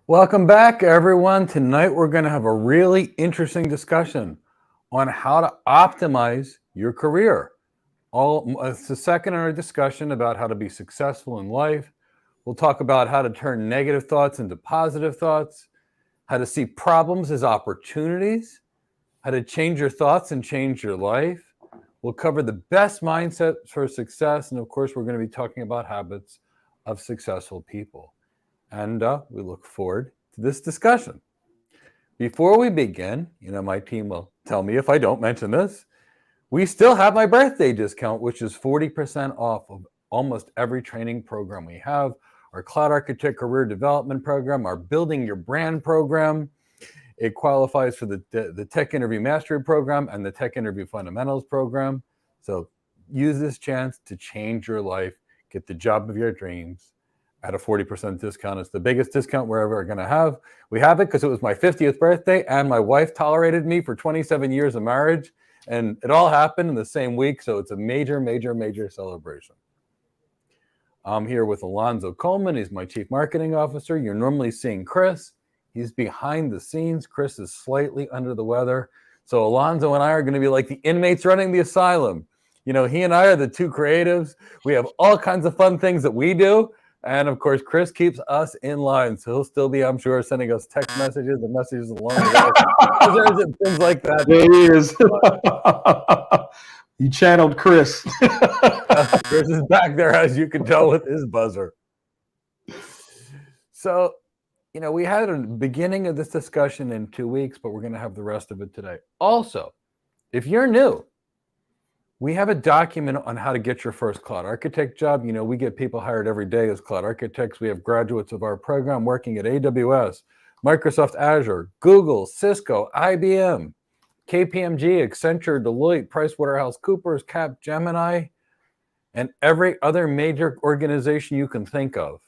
Welcome back, everyone. Tonight, we're going to have a really interesting discussion on how to optimize your career. It's the second in our discussion about how to be successful in life. We'll talk about how to turn negative thoughts into positive thoughts, how to see problems as opportunities, how to change your thoughts and change your life. We'll cover the best mindset for success. And of course, we're going to be talking about habits of successful people. And we look forward to this discussion. Before we begin, my team will tell me if I don't mention this. We still have my birthday discount, which is 40% off of almost every training program we have. Our Cloud Architect Career Development Program, our Building Your Brand Program. It qualifies for the Tech Interview Mastery Program and the Tech Interview Fundamentals Program. So use this chance to change your life, get the job of your dreams at a 40% discount. It's the biggest discount we're ever going to have. We have it because it was my 50th birthday and my wife tolerated me for 27 years of marriage. And it all happened in the same week. So it's a major, major, major celebration. I'm here with Alonzo Coleman. He's my Chief Marketing Officer. You're normally seeing Chris. He's behind the scenes. Chris is slightly under the weather. So Alonzo and I are going to be like the inmates running the asylum. He and I are the two creatives. We have all kinds of fun things that we do. And of course, Chris keeps us in line. So he'll still be, I'm sure, sending us text messages and messages along the way. Things like that. There he is. You channeled Chris. Chris is back there, as you can tell, with his buzzer. So, we had a beginning of this discussion in 2 weeks, but we're going to have the rest of it today. Also, if you're new, we have a document on how to get your first cloud architect job. We get people hired every day as cloud architects. We have graduates of our program working at AWS, Microsoft Azure, Google, Cisco, IBM, KPMG, Accenture, Deloitte, PricewaterhouseCoopers, Capgemini, and every other major organization you can think of.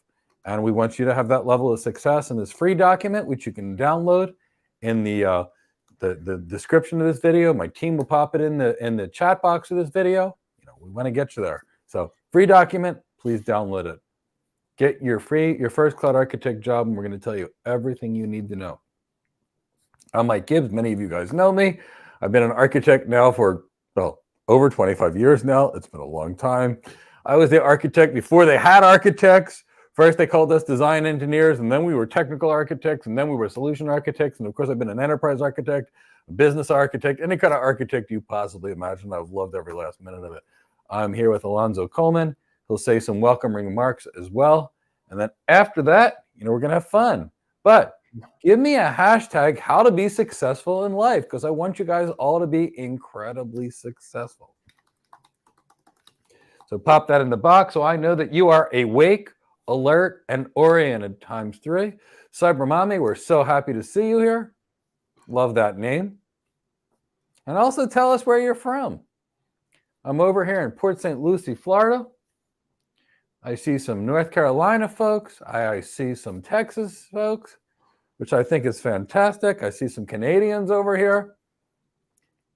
And we want you to have that level of success in this free document, which you can download in the description of this video. My team will pop it in the chat box of this video. We want to get you there. So free document, please download it. Get your first cloud architect job, and we're going to tell you everything you need to know. I'm Mike Gibbs. Many of you guys know me. I've been an architect now for, over 25 years now. It's been a long time. I was the architect before they had architects. First, they called us design engineers, and then we were technical architects, and then we were solution architects. And of course, I've been an enterprise architect, a business architect, any kind of architect you possibly imagine. I've loved every last minute of it. I'm here with Alonzo Coleman. He'll say some welcome remarks as well. And then after that, we're going to have fun. But give me a hashtag, how to be successful in life, because I want you guys all to be incredibly successful. So pop that in the box so I know that you are awake, alert, and oriented times 3. Cyber Mommy, we're so happy to see you here. Love that name. And also tell us where you're from. I'm over here in Port St. Lucie, Florida. I see some North Carolina folks. I see some Texas folks, which I think is fantastic. I see some Canadians over here.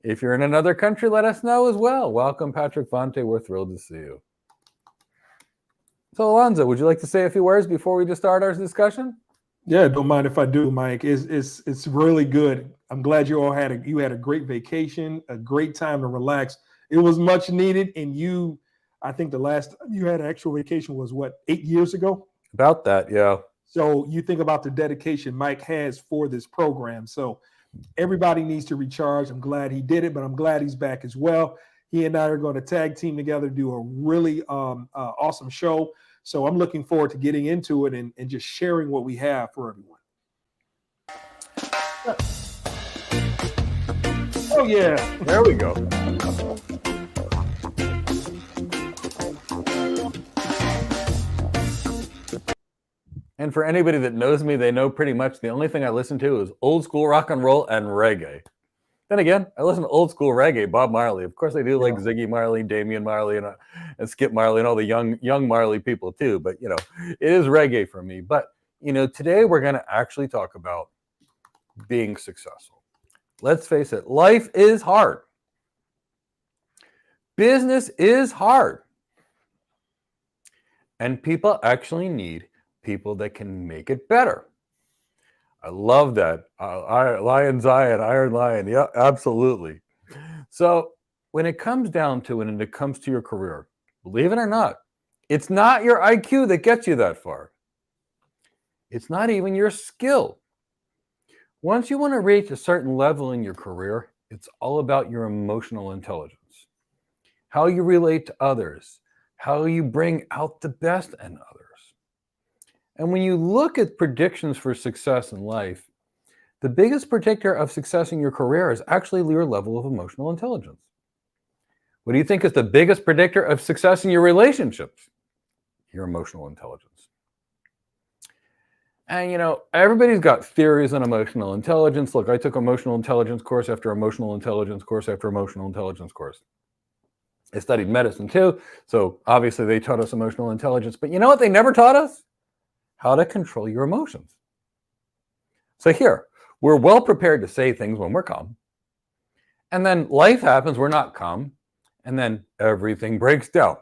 If you're in another country, let us know as well. Welcome, Patrick Fonte. We're thrilled to see you. So, Alonzo, would you like to say a few words before we just start our discussion? Yeah, don't mind if I do, Mike. It's really good. I'm glad you all had a great vacation, a great time to relax. It was much needed, and I think the last time you had an actual vacation was 8 years ago? About that, yeah. So you think about the dedication Mike has for this program. So everybody needs to recharge. I'm glad he did it, but I'm glad he's back as well. He and I are going to tag team together, do a really awesome show. So I'm looking forward to getting into it and just sharing what we have for everyone. Oh, yeah. There we go. And for anybody that knows me, they know pretty much the only thing I listen to is old school rock and roll and reggae. Then again, I listen to old school reggae, Bob Marley. Of course, I do like Ziggy Marley, Damian Marley, and Skip Marley, and all the young Marley people too. But it is reggae for me. But today we're going to actually talk about being successful. Let's face it, life is hard. Business is hard. And people actually need people that can make it better. I love that. Lion Zion, Iron Lion. Yeah, absolutely. So when it comes down to it and it comes to your career, believe it or not, it's not your IQ that gets you that far. It's not even your skill. Once you want to reach a certain level in your career, it's all about your emotional intelligence, how you relate to others, how you bring out the best in others. And when you look at predictions for success in life, the biggest predictor of success in your career is actually your level of emotional intelligence. What do you think is the biggest predictor of success in your relationships? Your emotional intelligence. And everybody's got theories on emotional intelligence. Look, I took emotional intelligence course after emotional intelligence course after emotional intelligence course. I studied medicine too, so obviously they taught us emotional intelligence. But you know what they never taught us? How to control your emotions. So here, we're well prepared to say things when we're calm. And then life happens, we're not calm. And then everything breaks down.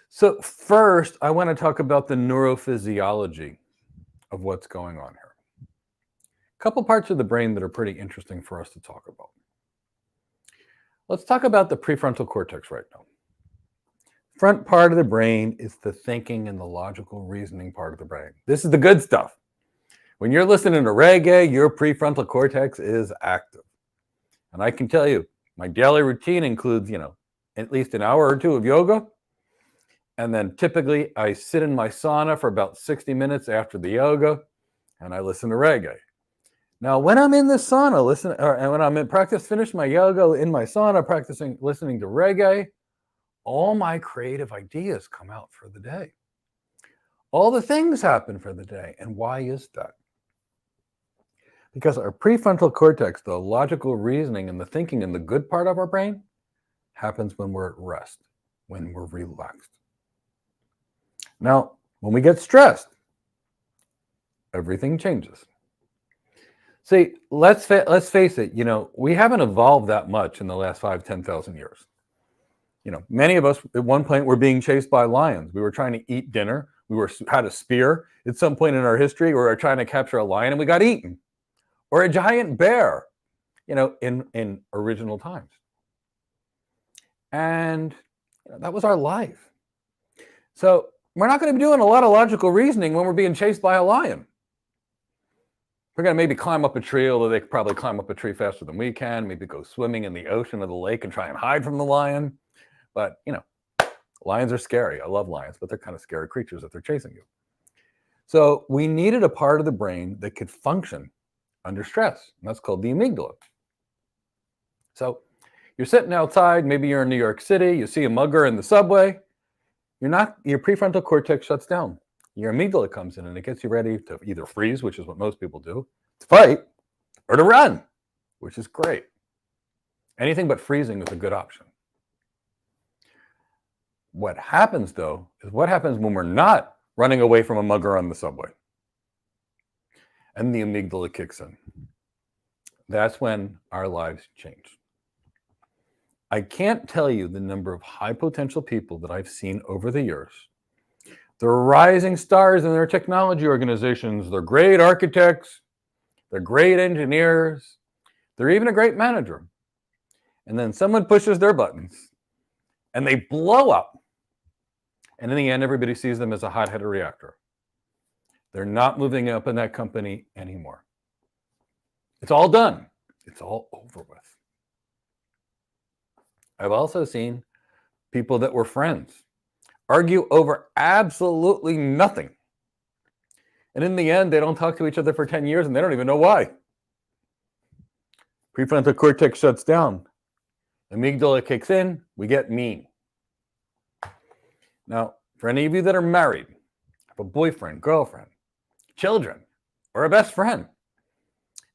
So first, I want to talk about the neurophysiology of what's going on here. A couple parts of the brain that are pretty interesting for us to talk about. Let's talk about the prefrontal cortex right now. Front part of the brain is the thinking and the logical reasoning part of the brain. This is the good stuff. When you're listening to reggae, your prefrontal cortex is active. And I can tell you, my daily routine includes, at least an hour or two of yoga. And then typically I sit in my sauna for about 60 minutes after the yoga and I listen to reggae. Now, when I'm in the sauna, and when I'm in practice, finish my yoga in my sauna, listening to reggae, all my creative ideas come out for the day. All the things happen for the day. And why is that? Because our prefrontal cortex, the logical reasoning and the thinking in the good part of our brain, happens when we're at rest, when we're relaxed. Now, when we get stressed, everything changes. See, let's face it, we haven't evolved that much in the last 10,000 years. Many of us at one point were being chased by lions. We were trying to eat dinner. We had a spear at some point in our history. We were trying to capture a lion and we got eaten. Or a giant bear, in original times. And that was our life. So we're not going to be doing a lot of logical reasoning when we're being chased by a lion. We're going to maybe climb up a tree, although they could probably climb up a tree faster than we can. Maybe go swimming in the ocean or the lake and try and hide from the lion. But, lions are scary. I love lions, but they're kind of scary creatures if they're chasing you. So we needed a part of the brain that could function under stress, and that's called the amygdala. So you're sitting outside, maybe you're in New York City, you see a mugger in the subway, your prefrontal cortex shuts down. Your amygdala comes in and it gets you ready to either freeze, which is what most people do, to fight, or to run, which is great. Anything but freezing is a good option. What happens, though, is what happens when we're not running away from a mugger on the subway. And the amygdala kicks in. That's when our lives change. I can't tell you the number of high potential people that I've seen over the years. They're rising stars in their technology organizations. They're great architects. They're great engineers. They're even a great manager. And then someone pushes their buttons and they blow up. And in the end, everybody sees them as a hot-headed reactor. They're not moving up in that company anymore. It's all done. It's all over with. I've also seen people that were friends argue over absolutely nothing. And in the end, they don't talk to each other for 10 years and they don't even know why. Prefrontal cortex shuts down. Amygdala kicks in. We get mean. Now, for any of you that are married, have a boyfriend, girlfriend, children, or a best friend,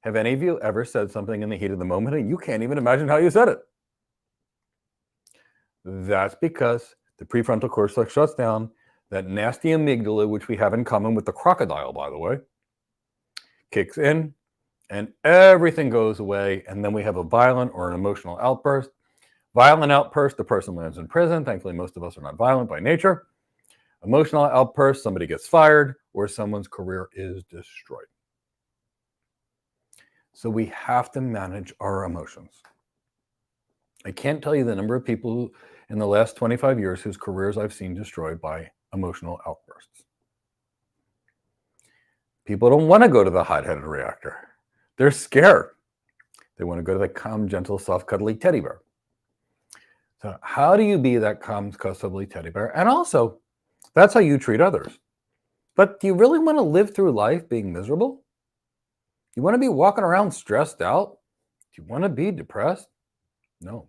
have any of you ever said something in the heat of the moment and you can't even imagine how you said it? That's because the prefrontal cortex shuts down. That nasty amygdala, which we have in common with the crocodile, by the way, kicks in and everything goes away. And then we have a violent or an emotional outburst. Violent outburst, the person lands in prison. Thankfully, most of us are not violent by nature. Emotional outburst, somebody gets fired where someone's career is destroyed. So we have to manage our emotions. I can't tell you the number of people in the last 25 years whose careers I've seen destroyed by emotional outbursts. People don't want to go to the hot-headed reactor. They're scared. They want to go to the calm, gentle, soft, cuddly teddy bear. So how do you be that calm, cuddly teddy bear? And also, that's how you treat others. But do you really want to live through life being miserable? You want to be walking around stressed out? Do you want to be depressed? No.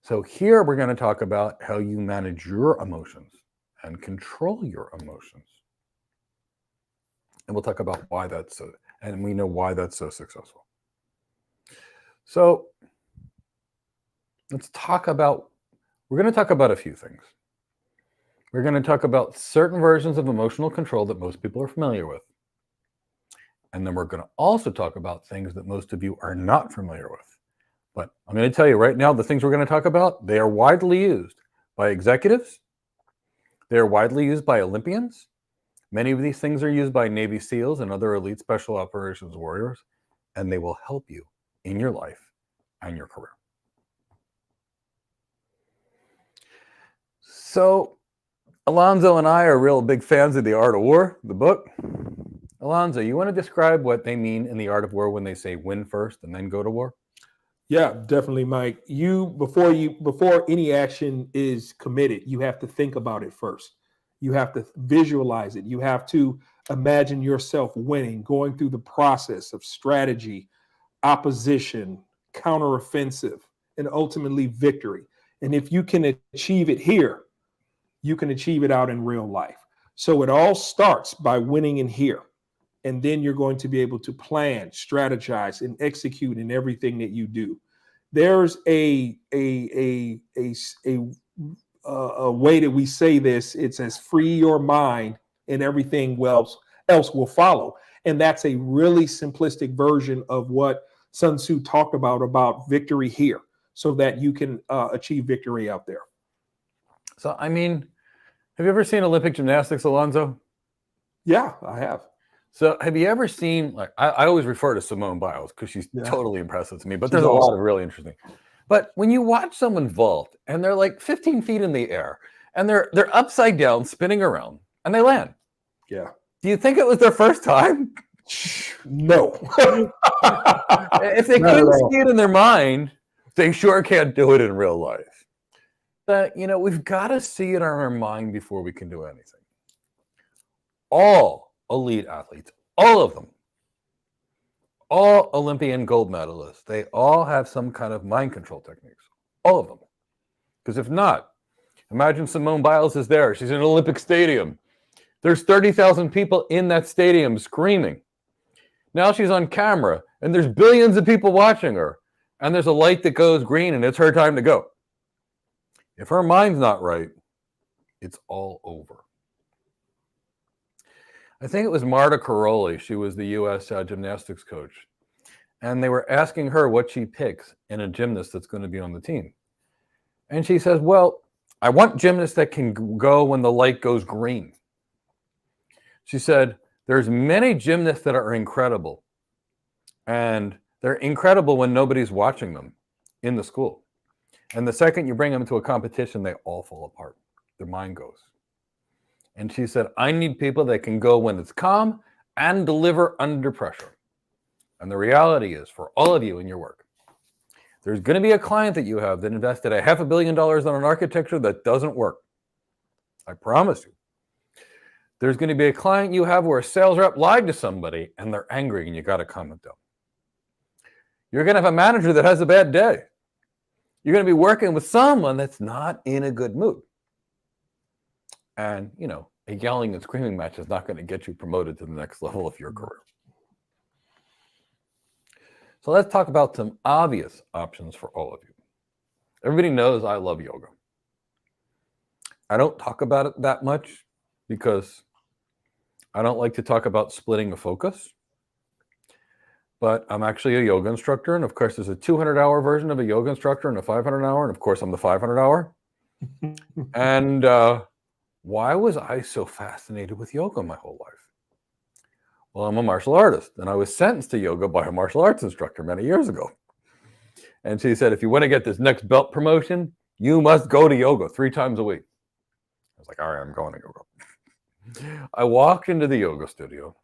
So here we're going to talk about how you manage your emotions and control your emotions. And we'll talk about why that's so, and we know why that's so successful. So let's talk about, we're going to talk about a few things. We're going to talk about certain versions of emotional control that most people are familiar with. And then we're going to also talk about things that most of you are not familiar with. But I'm going to tell you right now, the things we're going to talk about, they are widely used by executives. They are widely used by Olympians. Many of these things are used by Navy SEALs and other elite special operations warriors, and they will help you in your life and your career. So Alonzo and I are real big fans of The Art of War, the book. Alonzo, you want to describe what they mean in The Art of War when they say win first and then go to war? Yeah, definitely, Mike. Before any action is committed, you have to think about it first. You have to visualize it. You have to imagine yourself winning, going through the process of strategy, opposition, counteroffensive, and ultimately victory. And if you can achieve it here, you can achieve it out in real life. So it all starts by winning in here. And then you're going to be able to plan, strategize, and execute in everything that you do. There's a way that we say this. It's as free your mind, and everything else will follow. And that's a really simplistic version of what Sun Tzu talked about victory here, so that you can achieve victory out there. So, I mean, have you ever seen Olympic gymnastics, Alonzo? Yeah, I have. So have you ever seen, like, I always refer to Simone Biles because she's totally impressive to me, but there's a lot of really interesting. But when you watch someone vault and they're like 15 feet in the air and they're upside down spinning around and they land. Yeah. Do you think it was their first time? No. If they couldn't see it in their mind, they sure can't do it in real life. But, you know, we've got to see it in our mind before we can do anything. All elite athletes, all of them, all Olympian gold medalists, they all have some kind of mind control techniques, all of them. Because if not, imagine Simone Biles is there. She's in an Olympic stadium. There's 30,000 people in that stadium screaming. Now she's on camera and there's billions of people watching her and there's a light that goes green and it's her time to go. If her mind's not right, it's all over. I think it was Marta Caroli. She was the U.S. Gymnastics coach. And they were asking her what she picks in a gymnast that's going to be on the team. And she says, well, I want gymnasts that can go when the light goes green. She said, there's many gymnasts that are incredible. And they're incredible when nobody's watching them in the school. And the second you bring them to a competition, they all fall apart. Their mind goes. And she said, I need people that can go when it's calm and deliver under pressure. And the reality is, for all of you in your work, there's going to be a client that you have that invested $500 million on an architecture that doesn't work. I promise you. There's going to be a client you have where a sales rep lied to somebody and they're angry and you got to calm it down. You're going to have a manager that has a bad day. You're going to be working with someone that's not in a good mood. And, you know, a yelling and screaming match is not going to get you promoted to the next level of your career. So let's talk about some obvious options for all of you. Everybody knows I love yoga. I don't talk about it that much because I don't like to talk about splitting a focus. But I'm actually a yoga instructor. And of course, there's a 200-hour version of a yoga instructor and a 500-hour. And of course, I'm the 500-hour. And Why was I so fascinated with yoga my whole life? Well, I'm a martial artist, and I was sentenced to yoga by a martial arts instructor many years ago. And she said, if you want to get this next belt promotion, you must go to yoga 3 times a week. I was like, all right, I'm going to yoga. I walked into the yoga studio.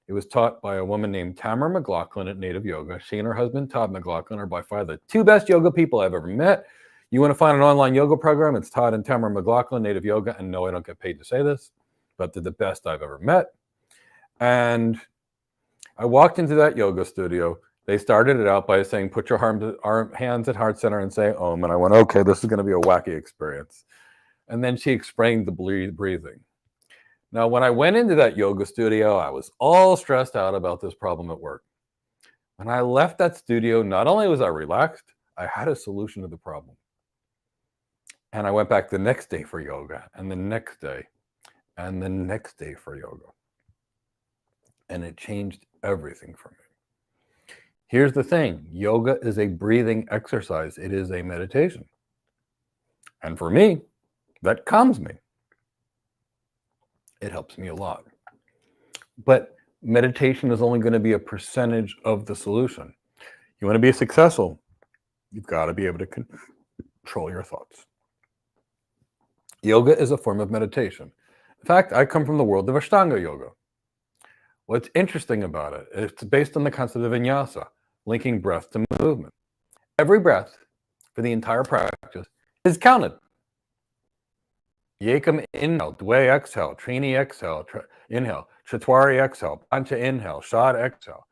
It was taught by a woman named Tamara McLaughlin at Native Yoga. She and her husband, Todd McLaughlin, are by far the 2 best yoga people I've ever met. You want to find an online yoga program? It's Todd and Tamara McLaughlin, Native Yoga. And no, I don't get paid to say this, but they're the best I've ever met. And I walked into that yoga studio. They started it out by saying, put your hands at heart center and say Om. And I went, okay, this is going to be a wacky experience. And then she explained the breathing. Now, when I went into that yoga studio, I was all stressed out about this problem at work. When I left that studio, not only was I relaxed, I had a solution to the problem. And I went back the next day for yoga, and the next day, and the next day for yoga. And it changed everything for me. Here's the thing. Yoga is a breathing exercise. It is a meditation. And for me, that calms me. It helps me a lot. But meditation is only going to be a percentage of the solution. You want to be successful, you've got to be able to control your thoughts. Yoga is a form of meditation. In fact, I come from the world of Ashtanga yoga. What's interesting about it, it's based on the concept of vinyasa, linking breath to movement. Every breath for the entire practice is counted. Yekam inhale, Dwe exhale, Trini exhale, inhale, Chatwari exhale, Pancha inhale, Shad exhale.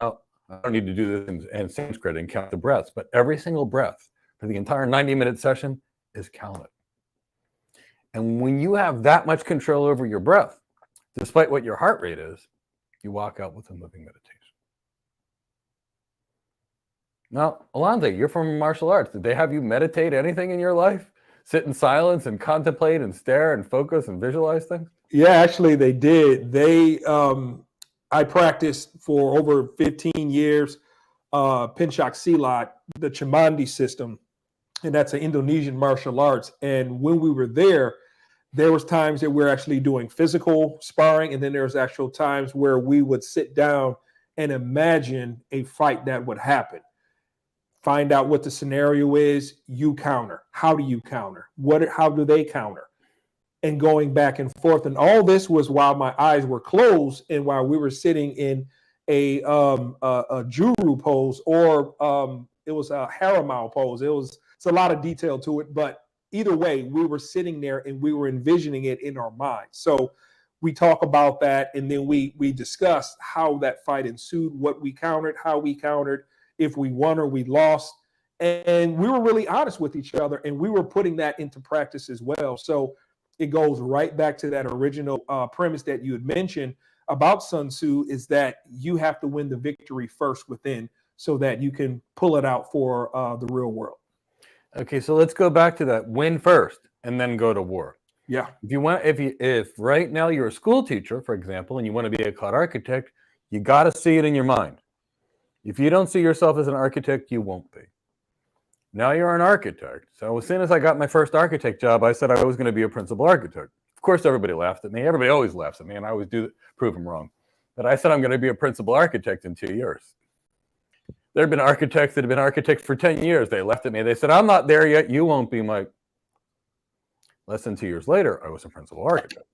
Now, I don't need to do this in Sanskrit and count the breaths, but every single breath for the entire 90-minute session is counted. And when you have that much control over your breath, despite what your heart rate is, you walk out with a moving meditation. Now, Alonzo, you're from martial arts. Did they have you meditate anything in your life? Sit in silence and contemplate and stare and focus and visualize things? Yeah, actually they did. I practiced for over 15 years, Pencak Silat, the Chamandi system, and that's an Indonesian martial arts. And when we were there was times that we're actually doing physical sparring, and then there's actual times where we would sit down and imagine a fight that would happen. Find out what the scenario is, you counter. How do you counter? How do they counter? And going back and forth. And all this was while my eyes were closed and while we were sitting in a juru pose, or it was a haramau pose. It's a lot of detail to it, but either way, we were sitting there and we were envisioning it in our minds. So we talk about that, and then we discussed how that fight ensued, what we countered, how we countered, if we won or we lost. And we were really honest with each other, and we were putting that into practice as well. So it goes right back to that original premise that you had mentioned about Sun Tzu, is that you have to win the victory first within so that you can pull it out for the real world. Okay, so let's go back to that. Win first and then go to war. Yeah. If right now you're a school teacher, for example, and you want to be a cloud architect, you got to see it in your mind. If you don't see yourself as an architect, you won't be. Now you're an architect. So as soon as I got my first architect job, I said I was going to be a principal architect. Of course, everybody laughed at me. Everybody always laughs at me, and I always prove them wrong. But I said I'm going to be a principal architect in 2 years. There have been architects that have been architects for 10 years. They laughed at me. They said, I'm not there yet. You won't be, Mike. Less than 2 years later, I was a principal architect.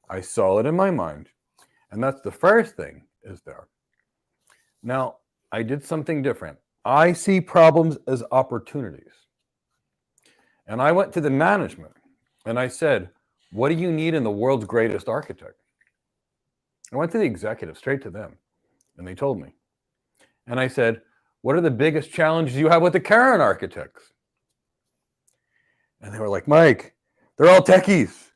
I saw it in my mind. And that's the first thing is there. Now, I did something different. I see problems as opportunities. And I went to the management and I said, what do you need in the world's greatest architect? I went to the executive, straight to them, and they told me. And I said, what are the biggest challenges you have with the current architects? And they were like, Mike, they're all techies.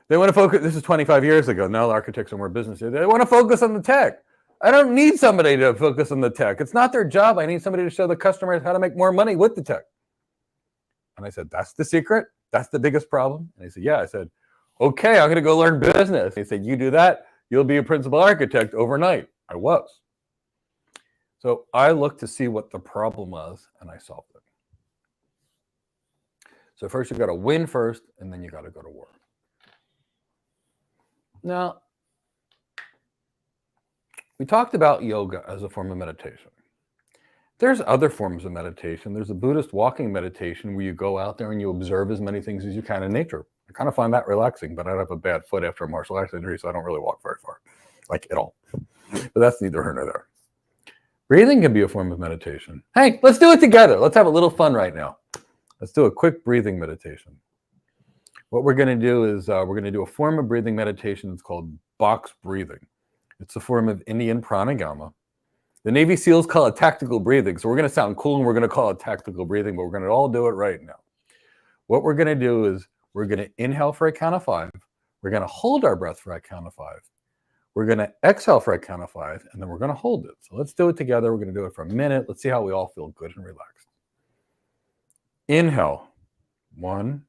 They want to focus, this is 25 years ago, now the architects are more business. They want to focus on the tech. I don't need somebody to focus on the tech. It's not their job. I need somebody to show the customers how to make more money with the tech. And I said, that's the secret? That's the biggest problem? And he said, yeah. I said, okay, I'm going to go learn business. He said, you do that, you'll be a principal architect overnight. I was. So I looked to see what the problem was, and I solved it. So first you got to win first, and then you got to go to war. Now, we talked about yoga as a form of meditation. There's other forms of meditation. There's a Buddhist walking meditation where you go out there and you observe as many things as you can in nature. I kind of find that relaxing, but I have a bad foot after a martial arts injury, so I don't really walk very far, like at all. But that's neither here nor there. Breathing can be a form of meditation. Hey, let's do it together. Let's have a little fun right now. Let's do a quick breathing meditation. What we're going to do is we're going to do a form of breathing meditation. It's called box breathing. It's a form of Indian pranayama. The Navy SEALs call it tactical breathing. So we're going to sound cool and we're going to call it tactical breathing, but we're going to all do it right now. What we're going to do is we're going to inhale for a count of 5. We're going to hold our breath for a count of 5. We're going to exhale for a count of 5, and then we're going to hold it. So let's do it together. We're going to do it for a minute. Let's see how we all feel good and relaxed. Inhale. 1,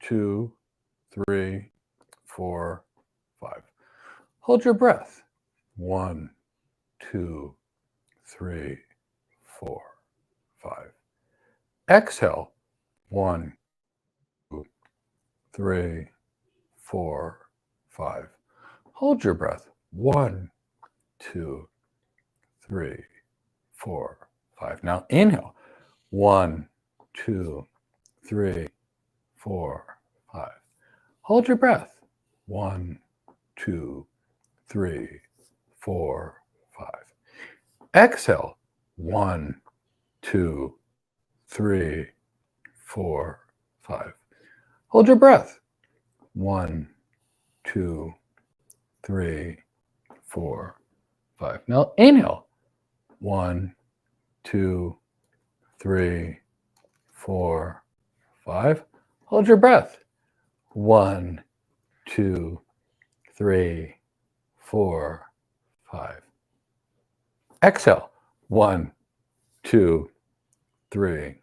2, 3, 4, 5. Hold your breath. 1, 2, 3, 4, 5. Exhale. 1, 2, 3, 4, 5. Hold your breath. 1, 2, 3, 4, 5. Now inhale. 1, 2, 3, 4, 5. Hold your breath. 1, 2, 3, 4, 5. Exhale. 1, 2, 3, 4, 5. Hold your breath. 1, 2, 3, 4, 5. Now inhale. 1, 2, 3, 4, 5. Hold your breath. 1, 2, 3, 4, 5. Exhale. 1, 2, 3,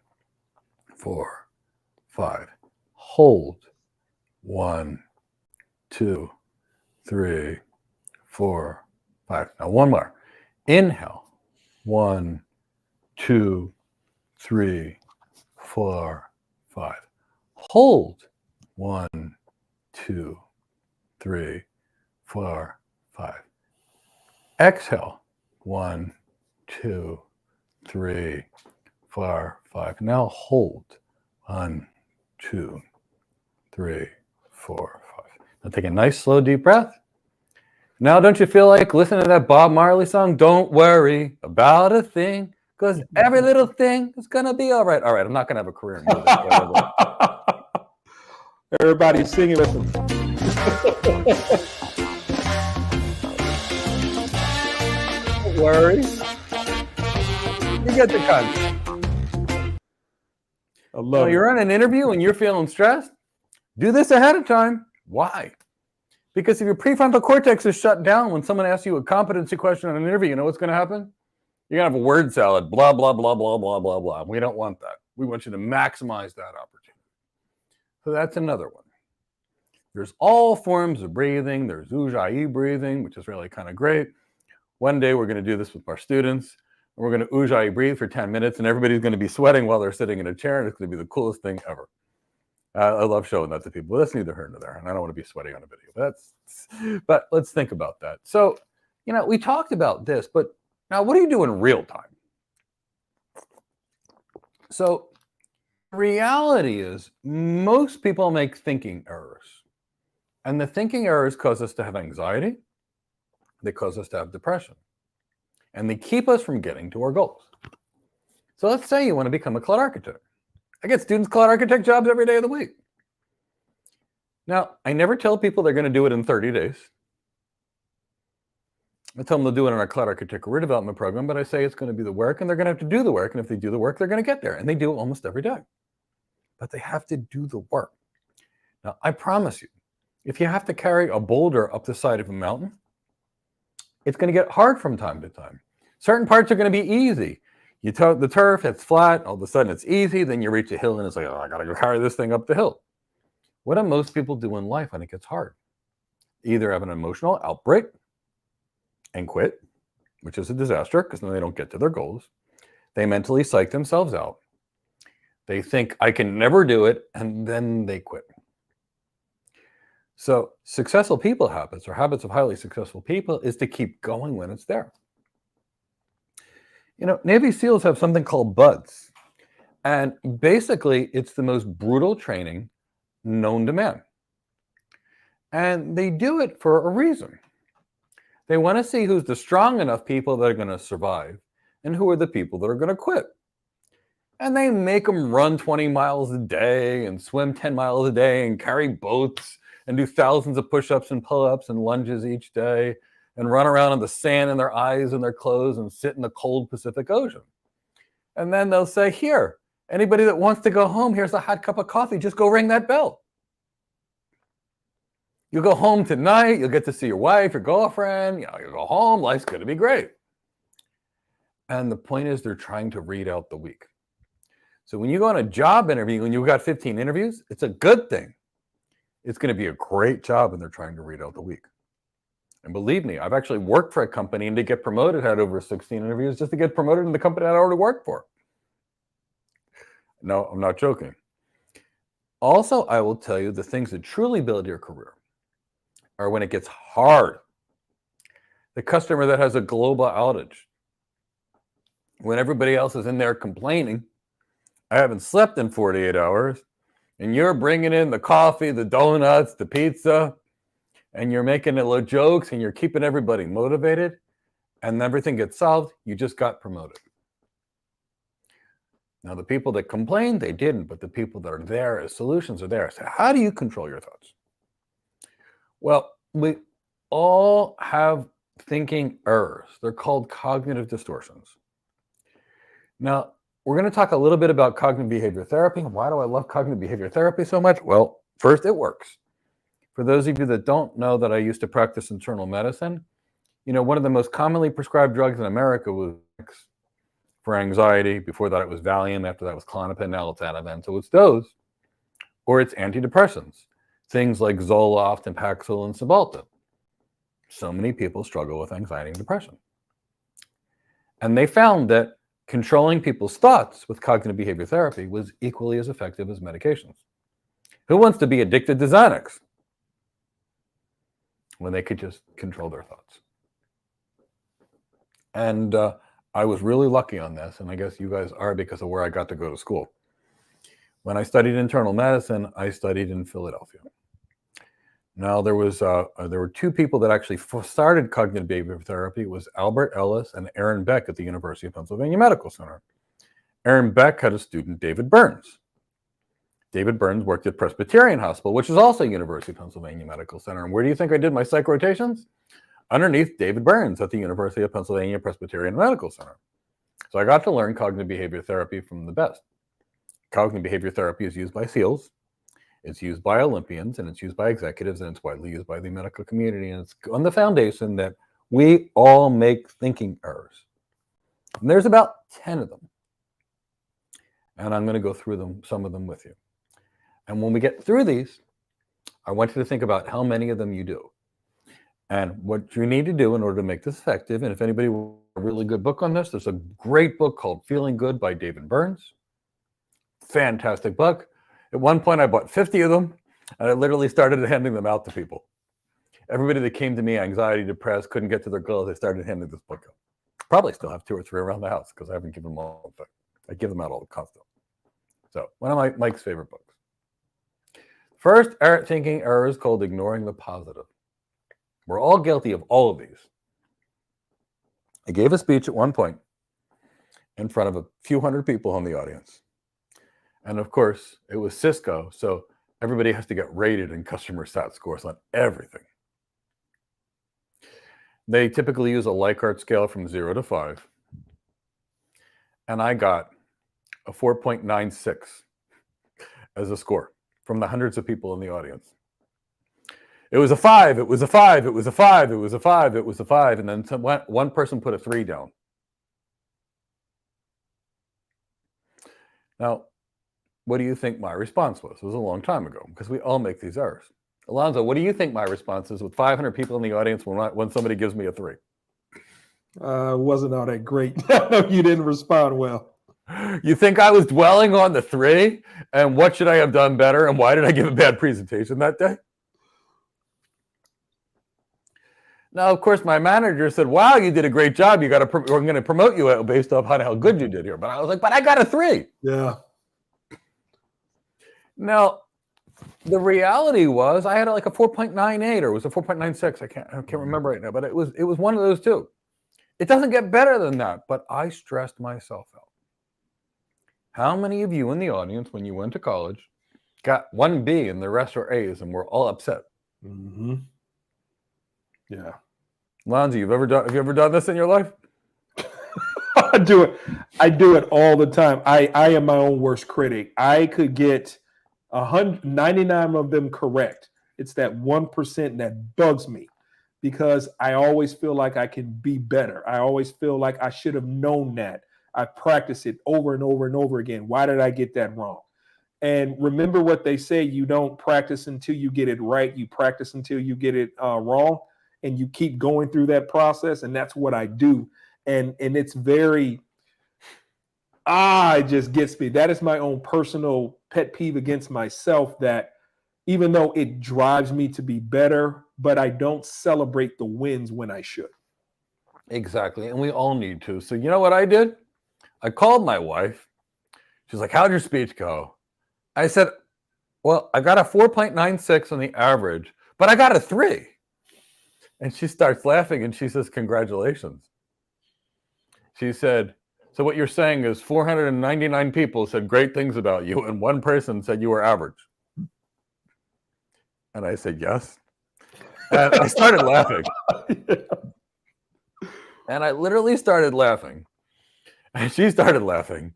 4, 5. Hold. 1, 2, 3, 4, 5. Now one more. Inhale. 1, 2, 3, 4, 5. Hold. 1, 2, 3, 4, 5. Exhale. 1, 2, 3, 4, 5. Now hold. 1, 2, 3, 4, 5. Now take a nice, slow, deep breath. Now, don't you feel like listening to that Bob Marley song? Don't worry about a thing, because every little thing is going to be all right. All right, I'm not going to have a career in music. Everybody's singing with them. Don't worry. You get the concept. I love it. You're on an interview and you're feeling stressed. Do this ahead of time. Why? Because if your prefrontal cortex is shut down when someone asks you a competency question on an interview, you know what's going to happen? You're going to have a word salad, blah, blah, blah, blah, blah, blah, blah. We don't want that. We want you to maximize that opportunity. So that's another one. There's all forms of breathing. There's Ujjayi breathing, which is really kind of great. One day we're going to do this with our students. And we're going to Ujjayi breathe for 10 minutes, and everybody's going to be sweating while they're sitting in a chair, and it's going to be the coolest thing ever. I love showing that to people. But that's neither here nor there, and I don't want to be sweating on a video. But let's think about that. So, we talked about this, but now what do you do in real time? So, reality is most people make thinking errors. And the thinking errors cause us to have anxiety. They cause us to have depression. And they keep us from getting to our goals. So let's say you want to become a cloud architect. I get students cloud architect jobs every day of the week. Now, I never tell people they're going to do it in 30 days. I tell them they'll do it in our cloud architect career development program, but I say it's going to be the work, and they're going to have to do the work. And if they do the work, they're going to get there. And they do it almost every day. But they have to do the work. Now, I promise you, if you have to carry a boulder up the side of a mountain, it's going to get hard from time to time. Certain parts are going to be easy. You tow the turf, it's flat, all of a sudden it's easy, then you reach a hill and it's like, oh, I got to go carry this thing up the hill. What do most people do in life when it gets hard? Either have an emotional outbreak and quit, which is a disaster because then they don't get to their goals. They mentally psych themselves out. They think I can never do it, and then they quit. So successful people habits, or habits of highly successful people, is to keep going when it's there. Navy SEALs have something called BUDS. And basically, it's the most brutal training known to man. And they do it for a reason. They want to see who's the strong enough people that are going to survive and who are the people that are going to quit. And they make them run 20 miles a day and swim 10 miles a day and carry boats and do thousands of push-ups and pull-ups and lunges each day and run around in the sand in their eyes and their clothes and sit in the cold Pacific Ocean. And then they'll say, here, anybody that wants to go home, here's a hot cup of coffee. Just go ring that bell. You'll go home tonight. You'll get to see your wife, your girlfriend. You'll go home. Life's going to be great. And the point is, they're trying to read out the week. So when you go on a job interview and you've got 15 interviews, it's a good thing. It's going to be a great job, and they're trying to read out the week. And believe me, I've actually worked for a company, and to get promoted had over 16 interviews just to get promoted in the company I already worked for. No, I'm not joking. Also, I will tell you the things that truly build your career are when it gets hard. The customer that has a global outage. When everybody else is in there complaining, I haven't slept in 48 hours, and you're bringing in the coffee, the donuts, the pizza, and you're making little jokes, and you're keeping everybody motivated, and everything gets solved, you just got promoted. Now, the people that complained, they didn't, but the people that are there as solutions are there. So how do you control your thoughts? Well, we all have thinking errors. They're called cognitive distortions. Now, we're going to talk a little bit about cognitive behavior therapy. Why do I love cognitive behavior therapy so much? Well, first, it works. For those of you that don't know that I used to practice internal medicine, one of the most commonly prescribed drugs in America was for anxiety. Before that, it was Valium. After that was Klonopin. Now it's Ativan. So it's those, or it's antidepressants. Things like Zoloft and Paxil and Cymbalta. So many people struggle with anxiety and depression. And they found that controlling people's thoughts with cognitive behavior therapy was equally as effective as medications. Who wants to be addicted to Xanax when they could just control their thoughts? And I was really lucky on this, and I guess you guys are because of where I got to go to school. When I studied internal medicine, I studied in Philadelphia. Now, there were two people that actually started cognitive behavior therapy. It was Albert Ellis and Aaron Beck at the University of Pennsylvania Medical Center. Aaron Beck had a student, David Burns. David Burns worked at Presbyterian Hospital, which is also University of Pennsylvania Medical Center. And where do you think I did my psych rotations? Underneath David Burns at the University of Pennsylvania Presbyterian Medical Center. So I got to learn cognitive behavior therapy from the best. Cognitive behavior therapy is used by SEALs. It's used by Olympians, and it's used by executives, and it's widely used by the medical community. And it's on the foundation that we all make thinking errors. And there's about 10 of them. And I'm going to go through some of them with you. And when we get through these, I want you to think about how many of them you do. And what you need to do in order to make this effective. And if anybody wants a really good book on this, there's a great book called Feeling Good by David Burns. Fantastic book. At one point, I bought 50 of them, and I literally started handing them out to people. Everybody that came to me, anxiety, depressed, couldn't get to their goals, I started handing this book out. Probably still have 2 or 3 around the house because I haven't given them all. But I give them out all the constant. So one of Mike's favorite books. First thinking error is called ignoring the positive. We're all guilty of all of these. I gave a speech at one point in front of a few hundred people in the audience. And of course, it was Cisco, so everybody has to get rated in customer sat scores on everything. They typically use a Likert scale from 0 to 5. And I got a 4.96 as a score from the hundreds of people in the audience. It was a 5, it was a 5, it was a 5, it was a 5, it was a 5, and then one person put a 3 down. Now, what do you think my response was? It was a long time ago because we all make these errors. Alonzo, what do you think my response is with 500 people in the audience when somebody gives me a 3? Wasn't all that great. No, you didn't respond well. You think I was dwelling on the 3 and what should I have done better and why did I give a bad presentation that day? Now, of course, my manager said, wow, you did a great job. We're going to promote you based off how good you did here. But I was like, but I got a 3. Yeah. Now, the reality was I had like a 4.98 or it was a 4.96. I can't remember right now, but it was one of those two. It doesn't get better than that, but I stressed myself out. How many of you in the audience, when you went to college, got 1 B and the rest are A's and were all upset? Mm-hmm. Yeah. Lonzy, have you ever done this in your life? I do it all the time. I am my own worst critic. I could get 199 of them correct. It's that 1% that bugs me because I always feel like I can be better. I always feel like I should have known that. I practice it over and over and over again. Why did I get that wrong? And remember what they say, you don't practice until you get it right. You practice until you get it wrong. And you keep going through that process. And that's what I do. And it's very, it just gets me. That is my own personal pet peeve against myself, that even though it drives me to be better, but I don't celebrate the wins when I should. Exactly. And we all need to. So you know what I did? I called my wife. She's like, how'd your speech go? I said, well, I got a 4.96 on the average, but I got a 3. And she starts laughing and she says, congratulations. She said, so what you're saying is 499 people said great things about you and 1 person said you were average. And I said, yes. And I started laughing. And I literally started laughing. And she started laughing.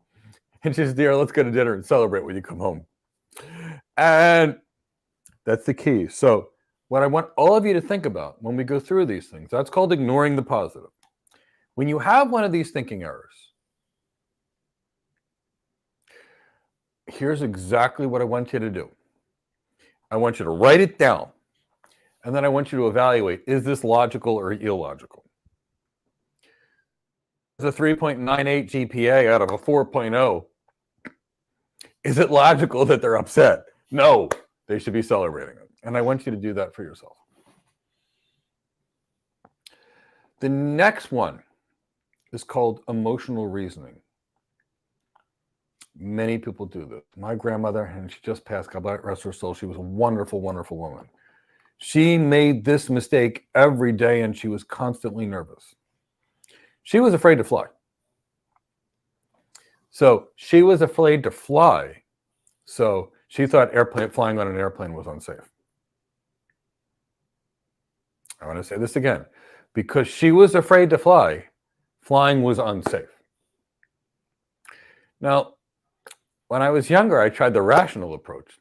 And she said, dear, let's go to dinner and celebrate when you come home. And that's the key. So what I want all of you to think about when we go through these things, that's called ignoring the positive. When you have one of these thinking errors, here's exactly what I want you to do. I want you to write it down. And then I want you to evaluate, is this logical or illogical? Is a 3.98 GPA out of a 4.0. Is it logical that they're upset? No, they should be celebrating it. And I want you to do that for yourself. The next one is called emotional reasoning. Many people do this. My grandmother, and she just passed, God rest her soul, she was a wonderful, wonderful woman. She made this mistake every day and she was constantly nervous. She was afraid to fly. So she was afraid to fly. So she thought flying on an airplane was unsafe. I want to say this again. Because she was afraid to fly, flying was unsafe. Now, when I was younger, I tried the rational approach.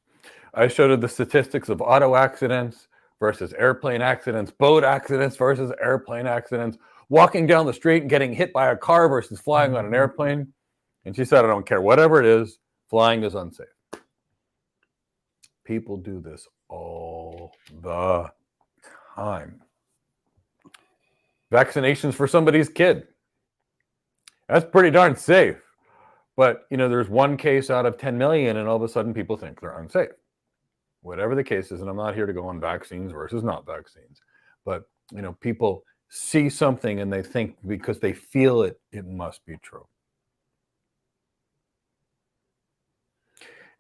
I showed her the statistics of auto accidents versus airplane accidents, boat accidents versus airplane accidents, walking down the street and getting hit by a car versus flying on an airplane. And she said, I don't care, whatever it is, flying is unsafe. People do this all the time. Vaccinations for somebody's kid. That's pretty darn safe. But, there's 1 case out of 10 million and all of a sudden people think they're unsafe. Whatever the case is, and I'm not here to go on vaccines versus not vaccines, but, people see something and they think because they feel it, it must be true.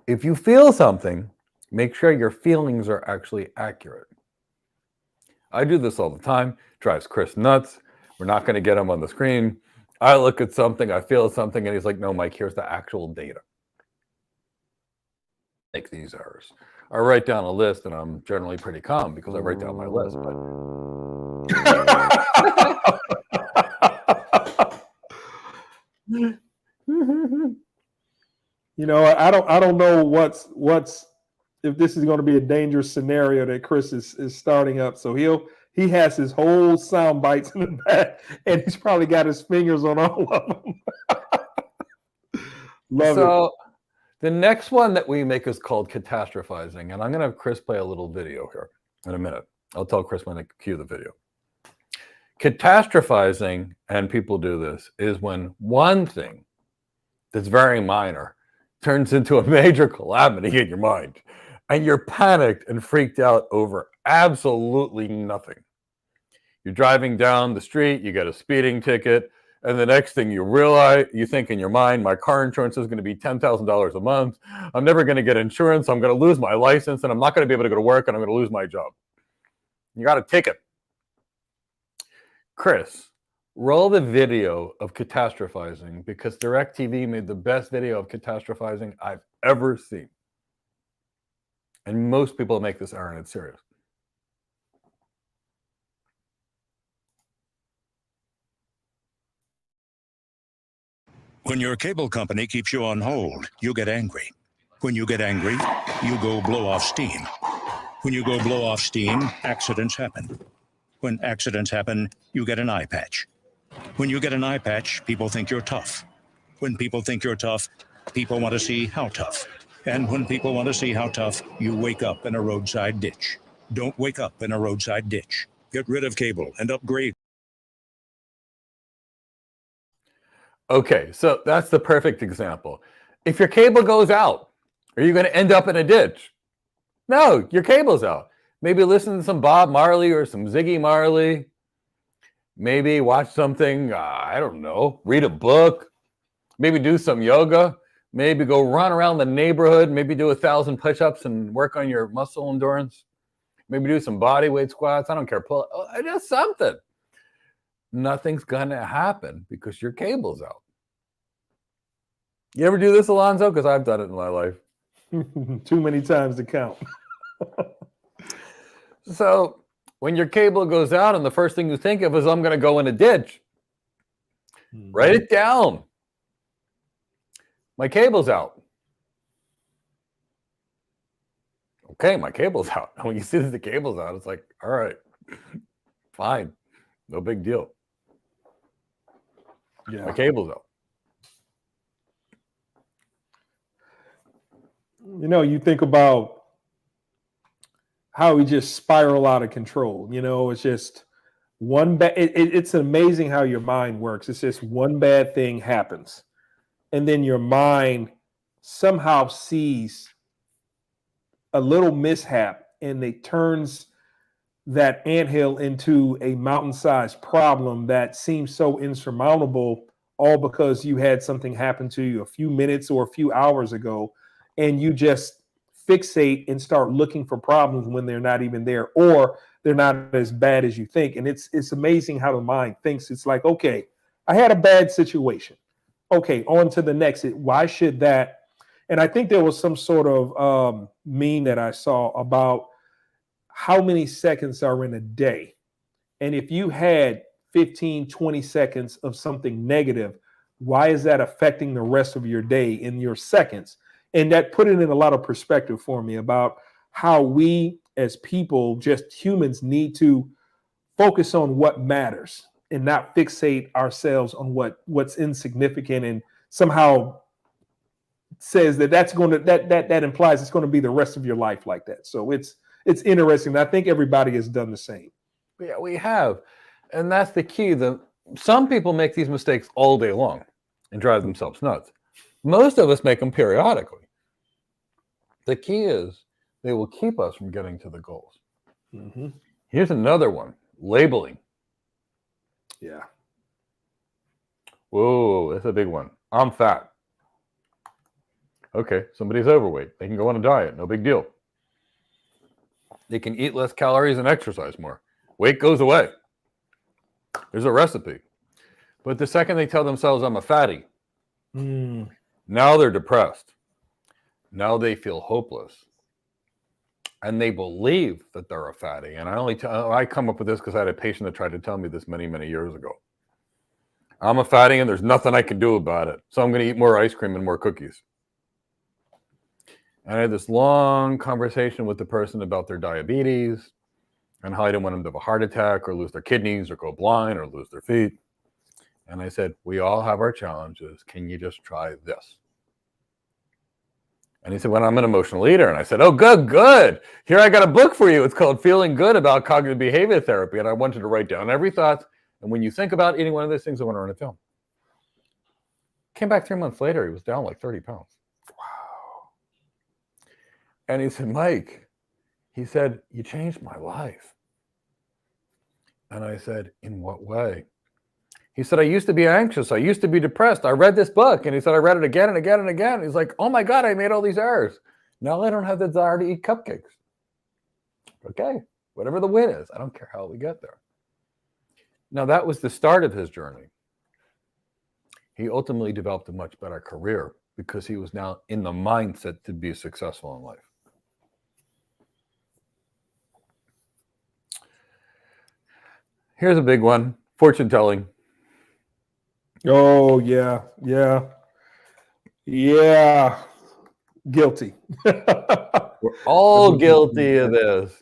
If you feel something, make sure your feelings are actually accurate. I do this all the time. Drives Chris nuts. We're not going to get him on the screen. I look at something, I feel something, and he's like, no, Mike, here's the actual data. Make these errors. I write down a list, and I'm generally pretty calm because I write down my list. I don't know what's if this is going to be a dangerous scenario that Chris is starting up. So he has his whole sound bites in the back, and he's probably got his fingers on all of them. Love it. The next one that we make is called catastrophizing, and I'm going to have Chris play a little video here in a minute. I'll tell Chris when to cue the video. Catastrophizing, and people do this, is when one thing that's very minor turns into a major calamity in your mind. And you're panicked and freaked out over absolutely nothing. You're driving down the street, you get a speeding ticket, and the next thing you realize, you think in your mind, my car insurance is going to be $10,000 a month. I'm never going to get insurance. I'm going to lose my license, and I'm not going to be able to go to work, and I'm going to lose my job. You got a ticket. Chris, roll the video of catastrophizing, because DirecTV made the best video of catastrophizing I've ever seen. And most people make this error, and it's serious. When your cable company keeps you on hold, you get angry. When you get angry, you go blow off steam. When you go blow off steam, accidents happen. When accidents happen, you get an eye patch. When you get an eye patch, people think you're tough. When people think you're tough, people want to see how tough. And when people want to see how tough, you wake up in a roadside ditch. Don't wake up in a roadside ditch. Get rid of cable and upgrade. Okay, so that's the perfect example. If your cable goes out, are you going to end up in a ditch? No, your cable's out. Maybe listen to some Bob Marley or some Ziggy Marley. Maybe watch something, I don't know, read a book. Maybe do some yoga. Maybe go run around the neighborhood. Maybe do 1,000 push-ups and work on your muscle endurance. Maybe do some body weight squats. I don't care. Just something. Nothing's going to happen because your cable's out. You ever do this, Alonzo? Because I've done it in my life. Too many times to count. So when your cable goes out and the first thing you think of is, I'm going to go in a ditch, write it down. My cable's out. Okay, my cable's out. And when you see that the cable's out, it's like, all right, fine. No big deal. Yeah. My cable's out. You know, you think about how we just spiral out of control. You know, it's just one bad. It's amazing how your mind works. It's just one bad thing happens, and then your mind somehow sees a little mishap, and it turns that anthill into a mountain-sized problem that seems so insurmountable, all because you had something happen to you a few minutes or a few hours ago, and you just fixate and start looking for problems when they're not even there, or they're not as bad as you think. And it's amazing how the mind thinks. It's like, okay, I had a bad situation. Okay, on to the next. Why should that? And I think there was some sort of meme that I saw about how many seconds are in a day. And if you had 15, 20 seconds of something negative, why is that affecting the rest of your day in your seconds? And that put it in a lot of perspective for me about how we as people, just humans, need to focus on what matters and not fixate ourselves on what's insignificant, and somehow says that implies it's going to be the rest of your life like that. So it's interesting. I think everybody has done the same. Yeah, we have. And that's the key. Some people make these mistakes all day long and drive themselves nuts. Most of us make them periodically. The key is they will keep us from getting to the goals. Mm-hmm. Here's another one, labeling. Yeah. Whoa, that's a big one. I'm fat. Okay, somebody's overweight. They can go on a diet. No big deal. They can eat less calories and exercise more. Weight goes away. There's a recipe. But the second they tell themselves, I'm a fatty, now they're depressed. Now they feel hopeless. And they believe that they're a fatty. And I come up with this because I had a patient that tried to tell me this many, many years ago. I'm a fatty and there's nothing I can do about it. So I'm going to eat more ice cream and more cookies. And I had this long conversation with the person about their diabetes and how I didn't want them to have a heart attack or lose their kidneys or go blind or lose their feet. And I said, we all have our challenges. Can you just try this? And he said, well, I'm an emotional eater. And I said, oh, good. Here, I got a book for you. It's called Feeling Good About Cognitive Behavior Therapy. And I want you to write down every thought. And when you think about eating one of those things, I want to run a film. Came back 3 months later, he was down like 30 pounds. Wow. And he said, Mike, he said, you changed my life. And I said, in what way? He said, I used to be anxious. I used to be depressed. I read this book. And he said, I read it again and again and again. He's like, oh my God, I made all these errors. Now I don't have the desire to eat cupcakes. Okay, whatever the win is. I don't care how we get there. Now that was the start of his journey. He ultimately developed a much better career because he was now in the mindset to be successful in life. Here's a big one, fortune telling. Oh, yeah. Guilty. We're all guilty of this.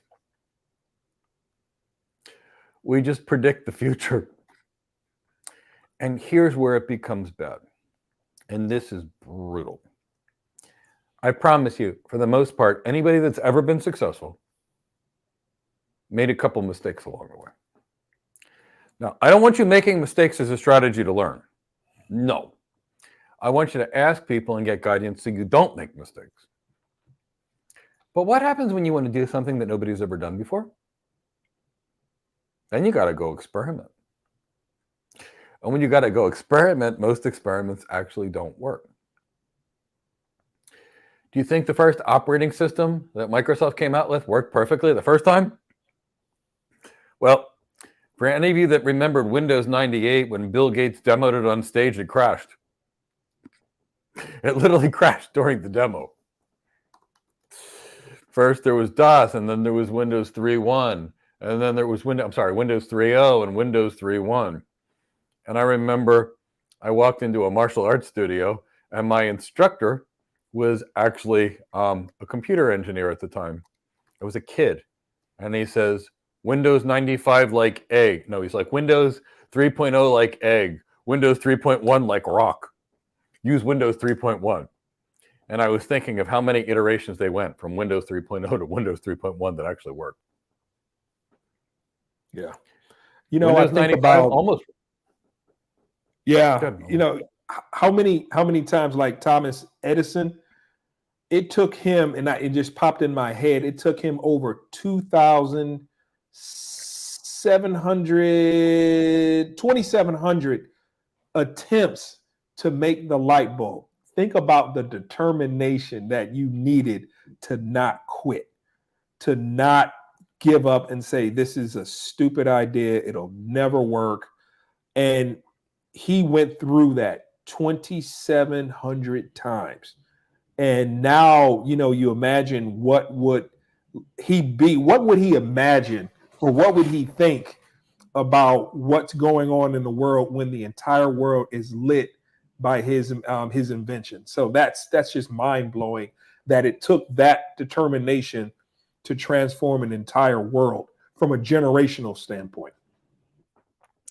We just predict the future. And here's where it becomes bad. And this is brutal. I promise you, for the most part, anybody that's ever been successful made a couple mistakes along the way. Now, I don't want you making mistakes as a strategy to learn. No. I want you to ask people and get guidance so you don't make mistakes. But what happens when you want to do something that nobody's ever done before? Then you got to go experiment. And when you got to go experiment, most experiments actually don't work. Do you think the first operating system that Microsoft came out with worked perfectly the first time? Well, for any of you that remembered Windows 98, when Bill Gates demoed it on stage, it crashed. It literally crashed during the demo. First there was DOS, and then there was Windows 3.1, and then there was Windows 3.0 and Windows 3.1. And I remember I walked into a martial arts studio, and my instructor was actually a computer engineer at the time. I was a kid, and he says, Windows 95 like egg. No, he's like, Windows 3.0 like egg. Windows 3.1 like rock. Use Windows 3.1. And I was thinking of how many iterations they went from Windows 3.0 to Windows 3.1 that actually worked. Yeah. You know, Windows I think about almost. Yeah. Good. You know, how many times, like Thomas Edison, it took him, and it just popped in my head, it took him over 2,700 attempts to make the light bulb. Think about the determination that you needed to not quit, to not give up and say, this is a stupid idea, it'll never work. And he went through that 2,700 times. And now, you know, you imagine what would he be? What would he imagine, or what would he think about what's going on in the world when the entire world is lit by his invention? So that's just mind blowing that it took that determination to transform an entire world from a generational standpoint.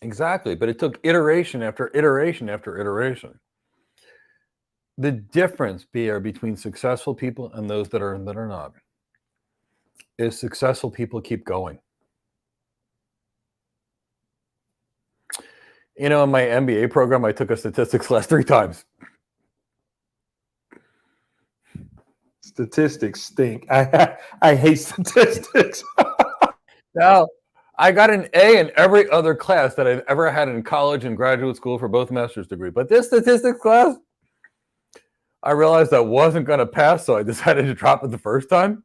Exactly, but it took iteration after iteration after iteration. The difference between successful people and those that are not is successful people keep going. You know, in my MBA program, I took a statistics class 3 times. Statistics stink. I hate statistics. Now, I got an A in every other class that I've ever had in college and graduate school for both master's degree. But this statistics class, I realized I wasn't going to pass, so I decided to drop it the first time.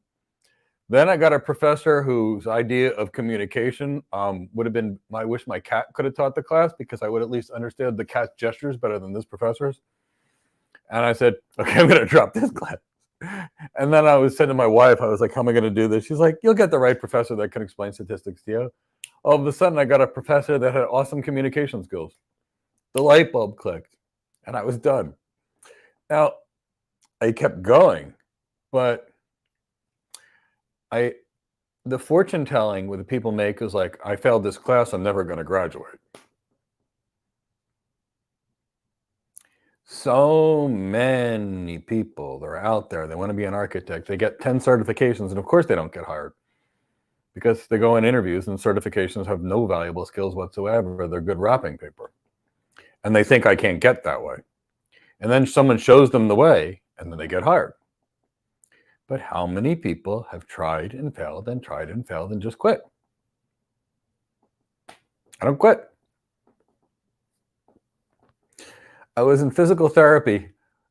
Then I got a professor whose idea of communication would have been, I wish my cat could have taught the class, because I would at least understand the cat's gestures better than this professor's. And I said, okay, I'm going to drop this class. And then I was saying to my wife, I was like, how am I going to do this? She's like, you'll get the right professor that can explain statistics to you. All of a sudden, I got a professor that had awesome communication skills. The light bulb clicked, and I was done. Now, I kept going, but the fortune telling with the people make is like, I failed this class, I'm never going to graduate. So many people, they're out there, they want to be an architect, they get 10 certifications, and of course they don't get hired, because they go in interviews and certifications have no valuable skills whatsoever. They're good wrapping paper. And they think I can't get that way. And then someone shows them the way, and then they get hired. But how many people have tried and failed and just quit? I don't quit. I was in physical therapy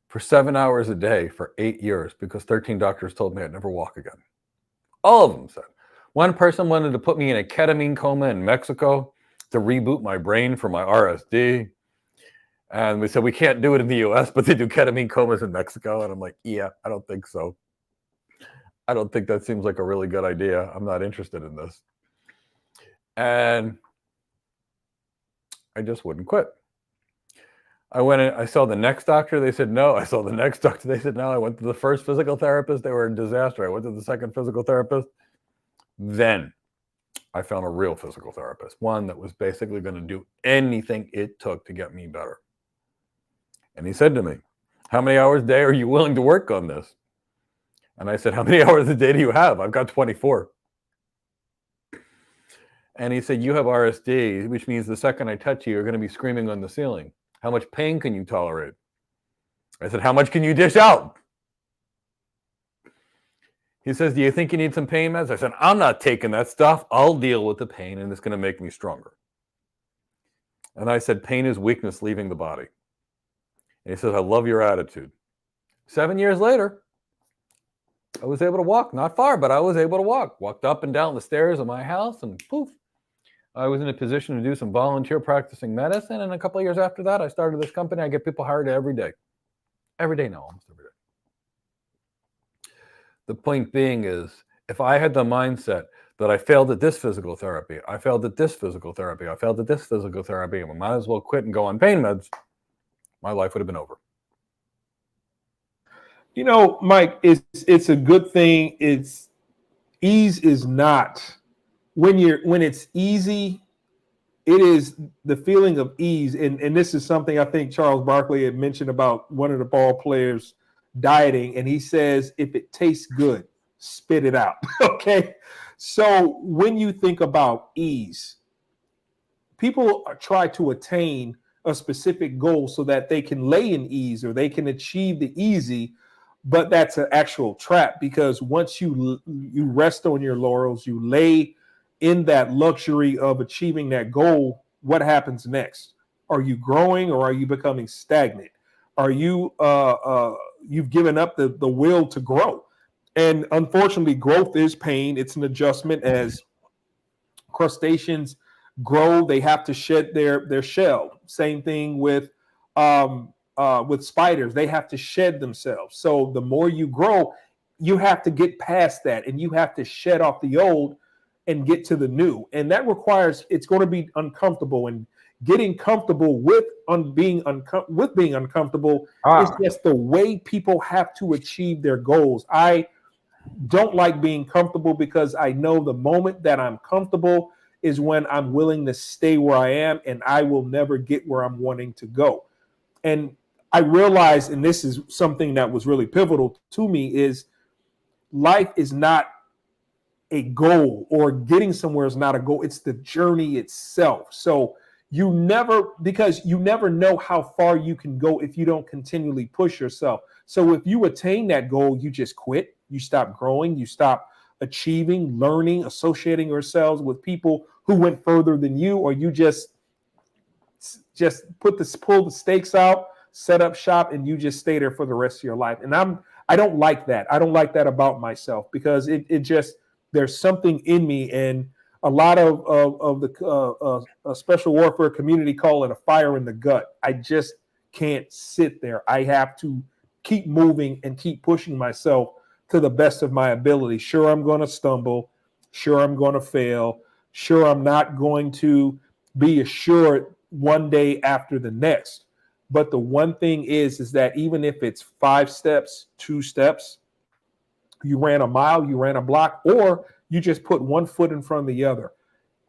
for 7 hours a day for 8 years because 13 doctors told me I'd never walk again. All of them said. One person wanted to put me in a ketamine coma in Mexico to reboot my brain for my RSD. And we said, we can't do it in the US, but they do ketamine comas in Mexico. And I'm like, yeah, I don't think so. I don't think that seems like a really good idea. I'm not interested in this. And I just wouldn't quit. I went in, I saw the next doctor. They said no. I saw the next doctor. They said no. I went to the first physical therapist. They were a disaster. I went to the second physical therapist. Then I found a real physical therapist, one that was basically going to do anything it took to get me better. And he said to me, how many hours a day are you willing to work on this? And I said, how many hours a day do you have? I've got 24. And he said, you have RSD, which means the second I touch you, you're going to be screaming on the ceiling. How much pain can you tolerate? I said, how much can you dish out? He says, do you think you need some pain meds? I said, I'm not taking that stuff. I'll deal with the pain, and it's going to make me stronger. And I said, pain is weakness leaving the body. And he says, I love your attitude. 7 years later, I was able to walk. Not far, but I was able to walk. Walked up and down the stairs of my house, and poof, I was in a position to do some volunteer practicing medicine. And a couple of years after that, I started this company. I get people hired every day. Every day now, almost every day. The point being is, if I had the mindset that I failed at this physical therapy, I failed at this physical therapy, I failed at this physical therapy, and we might as well quit and go on pain meds, my life would have been over. You know, Mike, it's a good thing. Ease is not when it's easy. It is the feeling of ease, and this is something I think Charles Barkley had mentioned about one of the ball players dieting, and he says, if it tastes good, spit it out. Okay, so when you think about ease, people try to attain a specific goal so that they can lay in ease or they can achieve the easy. But that's an actual trap, because once you rest on your laurels, you lay in that luxury of achieving that goal, what happens next? Are you growing, or are you becoming stagnant? Are you you've given up the will to grow? And unfortunately, growth is pain. It's an adjustment. As crustaceans grow, they have to shed their shell. Same thing with spiders. They have to shed themselves. So the more you grow, you have to get past that, and you have to shed off the old and get to the new. And that requires, it's going to be uncomfortable, and getting comfortable with being uncomfortable is just the way people have to achieve their goals. I don't like being comfortable, because I know the moment that I'm comfortable is when I'm willing to stay where I am, and I will never get where I'm wanting to go. And I realized, and this is something that was really pivotal to me, is life is not a goal, or getting somewhere is not a goal. It's the journey itself. So because you never know how far you can go if you don't continually push yourself. So if you attain that goal, you just quit, you stop growing, you stop achieving, learning, associating yourselves with people who went further than you, or you just pull the stakes out, set up shop, and you just stay there for the rest of your life. And I don't like that. I don't like that about myself, because it just, there's something in me, and a lot of the special warfare community call it a fire in the gut. I just can't sit there. I have to keep moving and keep pushing myself to the best of my ability. Sure, I'm going to stumble. Sure, I'm going to fail. Sure, I'm not going to be assured one day after the next. But the one thing is that even if it's 5 steps, 2 steps, you ran a mile, you ran a block, or you just put one foot in front of the other,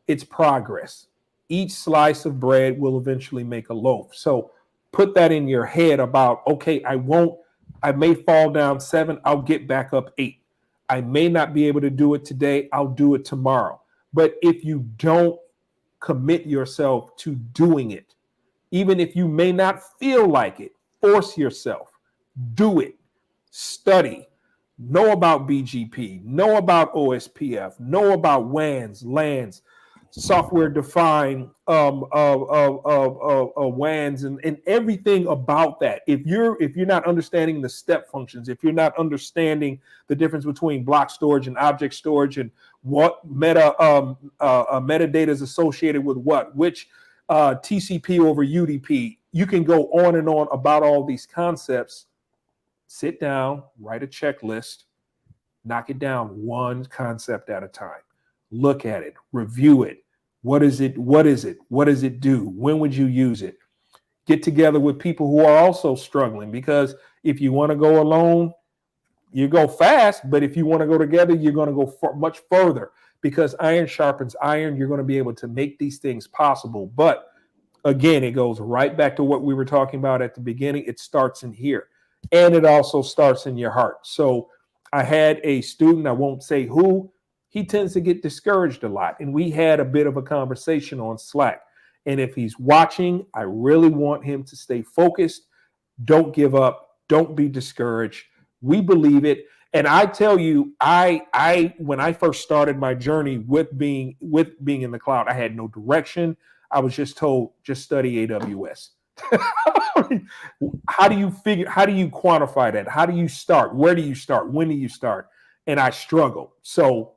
it's progress. Each slice of bread will eventually make a loaf. So put that in your head about, okay, I may fall down 7, I'll get back up 8. I may not be able to do it today, I'll do it tomorrow. But if you don't commit yourself to doing it, even if you may not feel like it, Force yourself. Do it. Study. Know about BGP. Know about OSPF. Know about WANs, LANs, software-defined WANs, and everything about that. If you're not understanding the step functions, if you're not understanding the difference between block storage and object storage, and what metadata is associated with what, which TCP over UDP, you can go on and on about all these concepts. Sit down, write a checklist, knock it down one concept at a time. Look at it, review it. What is it? What is it? What does it do? When would you use it? Get together with people who are also struggling, because if you want to go alone, you go fast, but if you want to go together, you're going to go much further, because iron sharpens iron. You're going to be able to make these things possible. But again, it goes right back to what we were talking about at the beginning. It starts in here, and it also starts in your heart. So I had a student, I won't say who, he tends to get discouraged a lot. And we had a bit of a conversation on Slack. And if he's watching, I really want him to stay focused. Don't give up. Don't be discouraged. We believe it. And I tell you, I when I first started my journey with being in the cloud, I had no direction. I was just told, just study AWS. How do you quantify that? How do you start? Where do you start? When do you start? And I struggled. So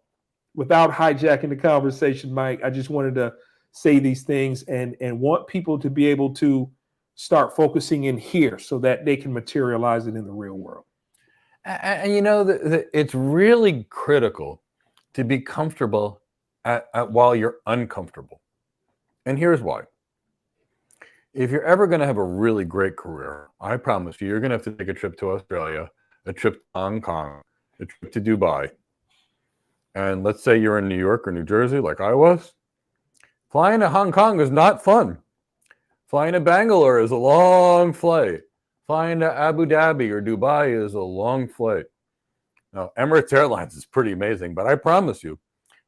without hijacking the conversation, Mike, I just wanted to say these things and want people to be able to start focusing in here so that they can materialize it in the real world. And you know, it's really critical to be comfortable while you're uncomfortable. And here's why. If you're ever going to have a really great career, I promise you're going to have to take a trip to Australia, a trip to Hong Kong, a trip to Dubai. And let's say you're in New York or New Jersey, like I was. Flying to Hong Kong is not fun. Flying to Bangalore is a long flight. Flying to Abu Dhabi or Dubai is a long flight. Now, Emirates Airlines is pretty amazing, but I promise you,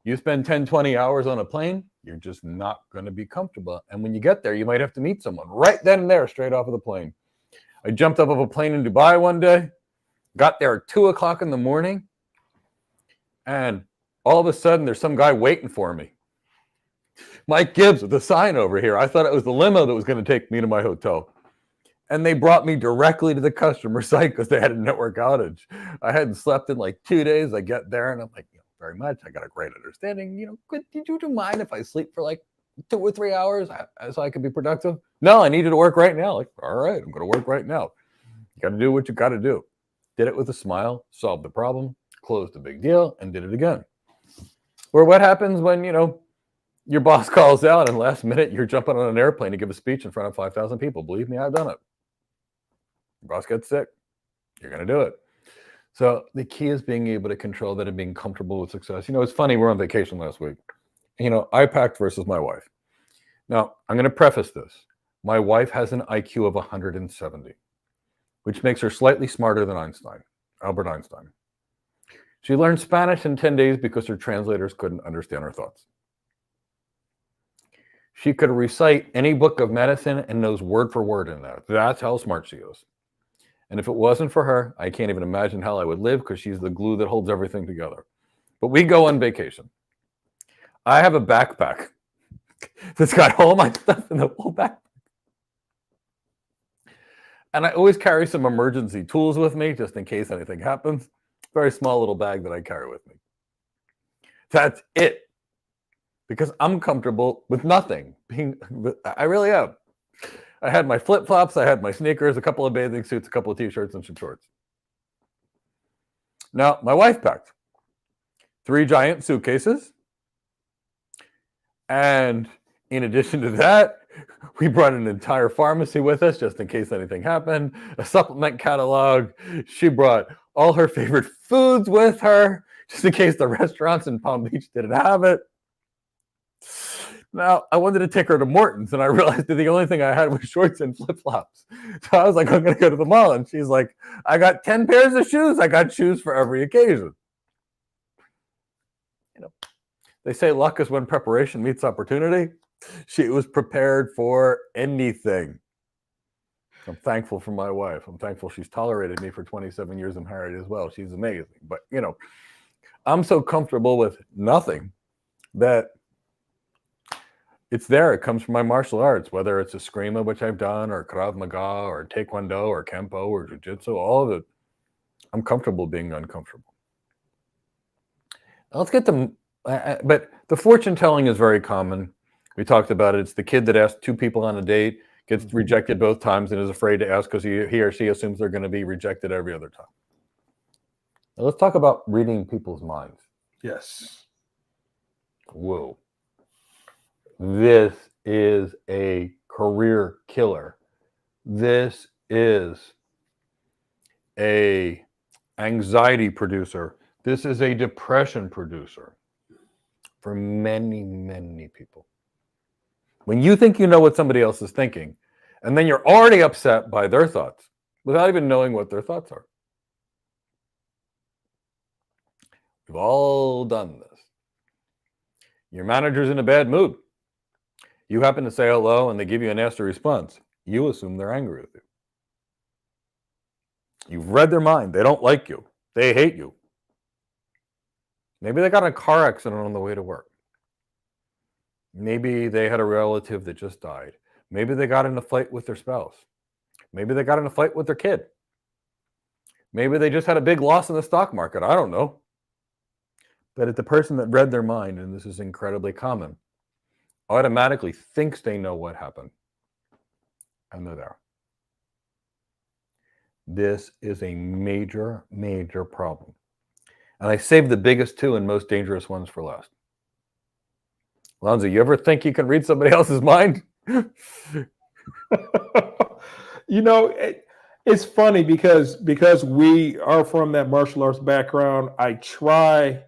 you spend 10, 20 hours on a plane, you're just not going to be comfortable. And when you get there, you might have to meet someone right then and there, straight off of the plane. I jumped off of a plane in Dubai one day, got there at 2 o'clock in the morning, and all of a sudden, there's some guy waiting for me. Mike Gibbs with a sign over here. I thought it was the limo that was going to take me to my hotel. And they brought me directly to the customer site because they had a network outage. I hadn't slept in like 2 days. I get there and I'm like, very much. I got a great understanding. Would you mind if I sleep for like 2 or 3 hours so I could be productive? No, I needed to work right now. Like, all right, I'm going to work right now. You got to do what you got to do. Did it with a smile, solved the problem, closed the big deal, and did it again. Or what happens when, your boss calls out and last minute you're jumping on an airplane to give a speech in front of 5,000 people. Believe me, I've done it. Your boss gets sick. You're going to do it. So the key is being able to control that and being comfortable with success. It's funny. We're on vacation last week. I packed versus my wife. Now, I'm going to preface this. My wife has an IQ of 170, which makes her slightly smarter than Albert Einstein. She learned Spanish in 10 days because her translators couldn't understand her thoughts. She could recite any book of medicine and knows word for word in that. That's how smart she is. And if it wasn't for her, I can't even imagine how I would live, because she's the glue that holds everything together. But we go on vacation. I have a backpack that's got all my stuff in the whole backpack. And I always carry some emergency tools with me just in case anything happens. Very small little bag that I carry with me. That's it. Because I'm comfortable with nothing. I really am. I had my flip-flops, I had my sneakers, a couple of bathing suits, a couple of t-shirts, and some shorts. Now, my wife packed 3 giant suitcases. And in addition to that, we brought an entire pharmacy with us just in case anything happened, a supplement catalog. She brought all her favorite foods with her, just in case the restaurants in Palm Beach didn't have it. Now, I wanted to take her to Morton's, and I realized that the only thing I had was shorts and flip-flops. So I was like, I'm going to go to the mall. And she's like, I got 10 pairs of shoes. I got shoes for every occasion. They say luck is when preparation meets opportunity. She was prepared for anything. I'm thankful for my wife. I'm thankful she's tolerated me for 27 years. I'm married as well. She's amazing. But, I'm so comfortable with nothing that it's there. It comes from my martial arts, whether it's Eskrima, which I've done, or Krav Maga, or Taekwondo, or Kempo, or Jiu-Jitsu, all of it. I'm comfortable being uncomfortable. Let's get to, but the fortune telling is very common. We talked about it. It's the kid that asked 2 people on a date, gets rejected both times, and is afraid to ask because he or she assumes they're going to be rejected every other time. Now let's talk about reading people's minds. Yes. Whoa. This is a career killer. This is a anxiety producer. This is a depression producer for many, many people. When you think you know what somebody else is thinking, and then you're already upset by their thoughts without even knowing what their thoughts are. We've all done this. Your manager's in a bad mood. You happen to say hello and they give you a nasty response. You assume they're angry with you. You've read their mind. They don't like you. They hate you. Maybe they got in a car accident on the way to work. Maybe they had a relative that just died. Maybe they got in a fight with their spouse. Maybe they got in a fight with their kid. Maybe they just had a big loss in the stock market. I don't know. But it's the person that read their mind, and this is incredibly common, automatically thinks they know what happened. And they're there. This is a major, major problem. And I saved the biggest 2 and most dangerous ones for last. Lonzo, you ever think you can read somebody else's mind? It's funny because we are from that martial arts background. I try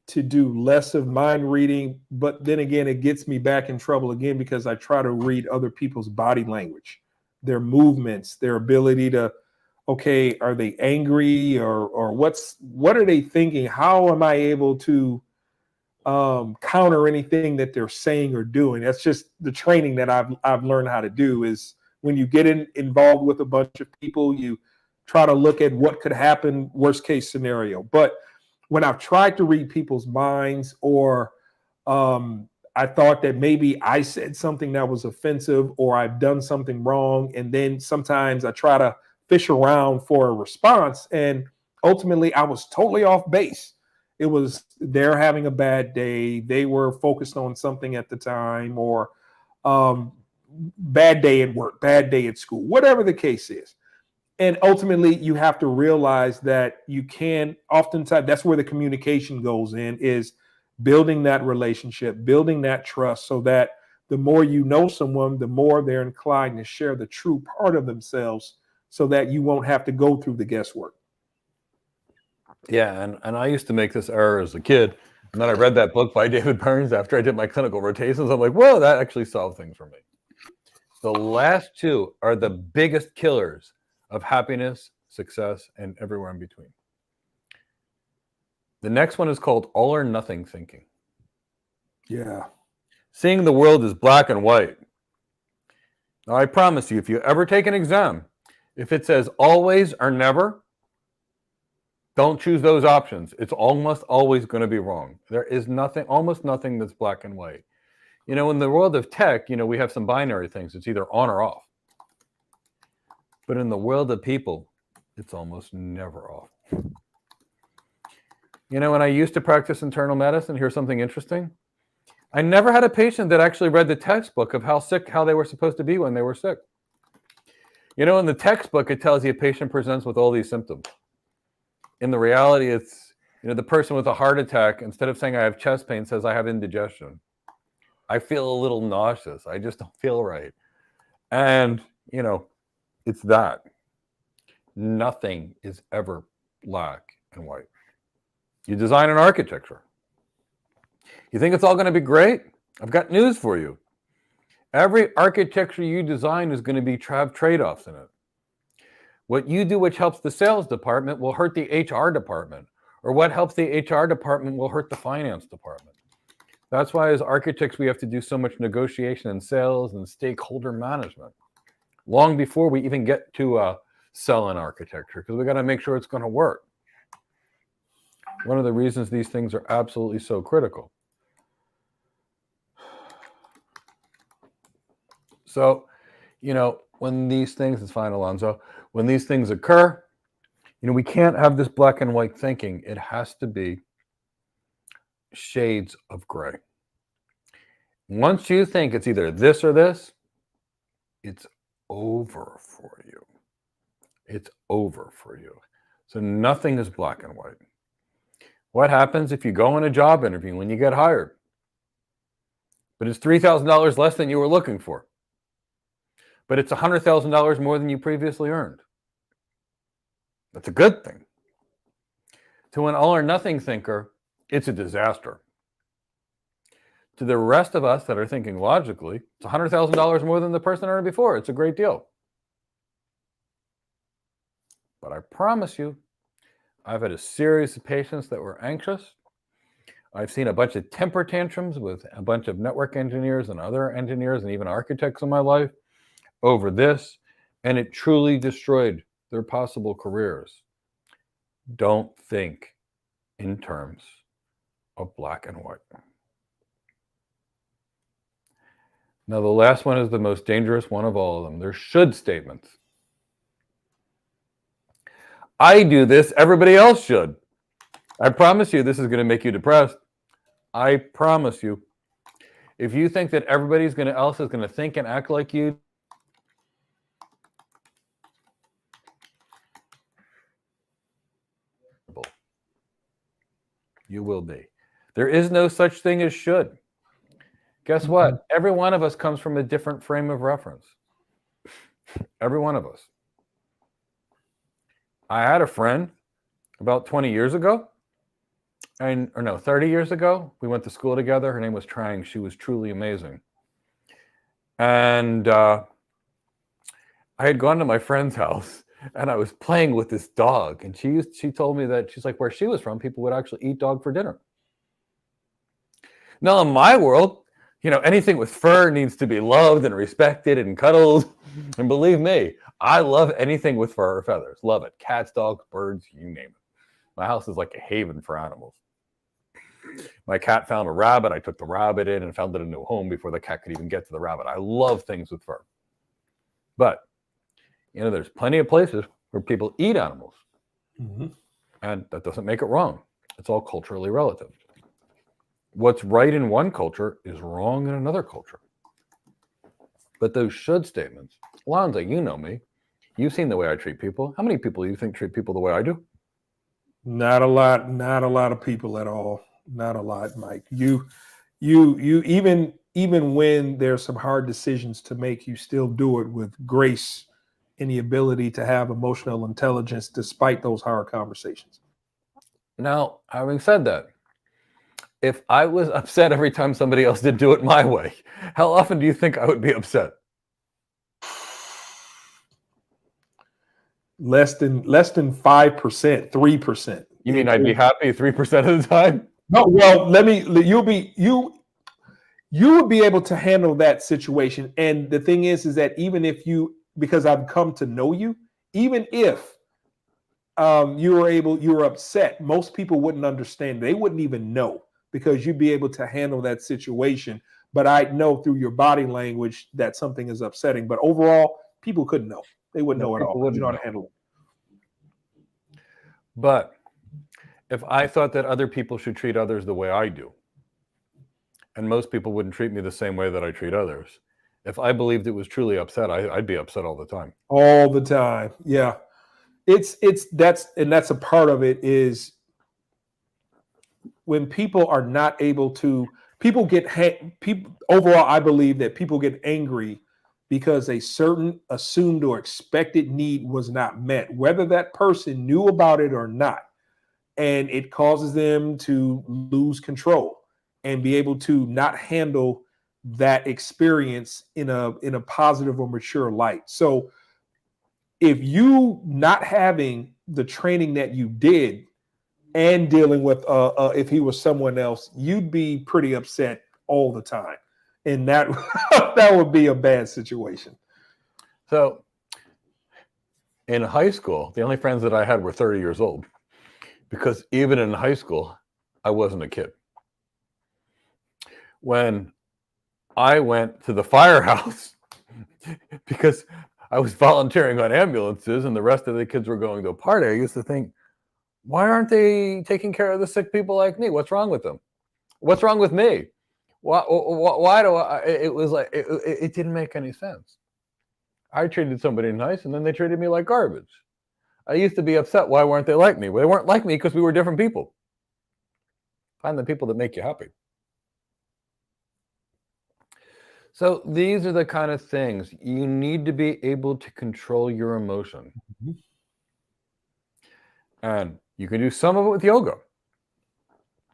to do less of mind reading, but then again, it gets me back in trouble again because I try to read other people's body language, their movements, their ability to, okay, are they angry or what are they thinking? How am I able to counter anything that they're saying or doing? That's just the training that I've learned how to do. Is when you get involved with a bunch of people, you try to look at what could happen, worst case scenario. But when I've tried to read people's minds, or I thought that maybe I said something that was offensive or I've done something wrong, and then sometimes I try to fish around for a response, and ultimately I was totally off base. It was they're having a bad day. They were focused on something at the time, or bad day at work, bad day at school, whatever the case is. And ultimately, you have to realize that you can, oftentimes, that's where the communication goes in, is building that relationship, building that trust, so that the more you know someone, the more they're inclined to share the true part of themselves, so that you won't have to go through the guesswork. Yeah, and I used to make this error as a kid. And then I read that book by David Burns after I did my clinical rotations. I'm like, whoa, that actually solved things for me. The last 2 are the biggest killers of happiness, success, and everywhere in between. The next one is called all or nothing thinking. Yeah. Seeing the world as black and white. Now, I promise you, if you ever take an exam, if it says always or never, don't choose those options. It's almost always going to be wrong. There is nothing, almost nothing that's black and white. In the world of tech, we have some binary things. It's either on or off. But in the world of people, it's almost never off. When I used to practice internal medicine, here's something interesting. I never had a patient that actually read the textbook of how they were supposed to be when they were sick. In the textbook, it tells you a patient presents with all these symptoms. In the reality, it's, the person with a heart attack, instead of saying I have chest pain, says I have indigestion. I feel a little nauseous. I just don't feel right. And, it's that. Nothing is ever black and white. You design an architecture. You think it's all going to be great? I've got news for you. Every architecture you design is going to have trade-offs in it. What you do, which helps the sales department, will hurt the HR department. Or what helps the HR department will hurt the finance department. That's why as architects, we have to do so much negotiation and sales and stakeholder management. long before we even get to cell and architecture, because we got to make sure it's going to work. One of the reasons these things are absolutely so critical. So, when these things, it's fine, Alonzo, when these things occur, we can't have this black and white thinking. It has to be shades of gray. Once you think it's either this or this, it's over for you. It's over for you. So nothing is black and white. What happens if you go on a job interview when you get hired, but it's $3,000 less than you were looking for, but it's $100,000 more than you previously earned? That's a good thing. To an all or nothing thinker, it's a disaster. To the rest of us that are thinking logically, it's $100,000 more than the person earned before. It's a great deal. But I promise you, I've had a series of patients that were anxious. I've seen a bunch of temper tantrums with a bunch of network engineers and other engineers and even architects in my life over this, and it truly destroyed their possible careers. Don't think in terms of black and white. Now, the last one is the most dangerous one of all of them. They're should statements. I do this, everybody else should. I promise you this is going to make you depressed. I promise you. If you think that everybody else is going to think and act like you, you will be. There is no such thing as should. Guess what? Every one of us comes from a different frame of reference. Every one of us. I had a friend about 20 years ago, 30 years ago. We went to school together. Her name was Trang. She was truly amazing. And I had gone to my friend's house and I was playing with this dog. And she told me that she's like, where she was from, people would actually eat dog for dinner. Now, in my world, anything with fur needs to be loved and respected and cuddled. And believe me, I love anything with fur or feathers. Love it. Cats, dogs, birds, you name it. My house is like a haven for animals. My cat found a rabbit. I took the rabbit in and found it a new home before the cat could even get to the rabbit. I love things with fur. But, there's plenty of places where people eat animals. Mm-hmm. And that doesn't make it wrong. It's all culturally relative. What's right in one culture is wrong in another culture. But those should statements, Alonzo, you know me. You've seen the way I treat people. How many people do you think treat people the way I do? Not a lot of people at all. Not a lot, Mike. You even when there's some hard decisions to make, you still do it with grace and the ability to have emotional intelligence despite those hard conversations. Now, having said that, if I was upset every time somebody else did do it my way, how often do you think I would be upset? Less than 5%, 3%. You mean I'd be happy 3% of the time? No, well, you would be able to handle that situation. And the thing is that even if because I've come to know you, even if you were upset, most people wouldn't understand. They wouldn't even know, because you'd be able to handle that situation. But I know through your body language that something is upsetting. But overall, people couldn't know. They wouldn't know at all. You know how to handle it. But if I thought that other people should treat others the way I do, and most people wouldn't treat me the same way that I treat others, if I believed it was truly upset, I'd be upset all the time. All the time. Yeah. That's a part of it is when people are not able to, overall, I believe that people get angry because a certain assumed or expected need was not met, whether that person knew about it or not. And it causes them to lose control and be able to not handle that experience in a positive or mature light. So if you not having the training that you did and dealing with if he was someone else, you'd be pretty upset all the time. And that that would be a bad situation. So in high school, the only friends that I had were 30 years old, because even in high school, I wasn't a kid. When I went to the firehouse because I was volunteering on ambulances and the rest of the kids were going to a party, I used to think, why aren't they taking care of the sick people like me? What's wrong with them? What's wrong with me? Why do I? It was like, it didn't make any sense. I treated somebody nice and then they treated me like garbage. I used to be upset. Why weren't they like me? Well, they weren't like me because we were different people. Find the people that make you happy. So these are the kind of things you need to be able to control your emotion. Mhm. And you can do some of it with yoga.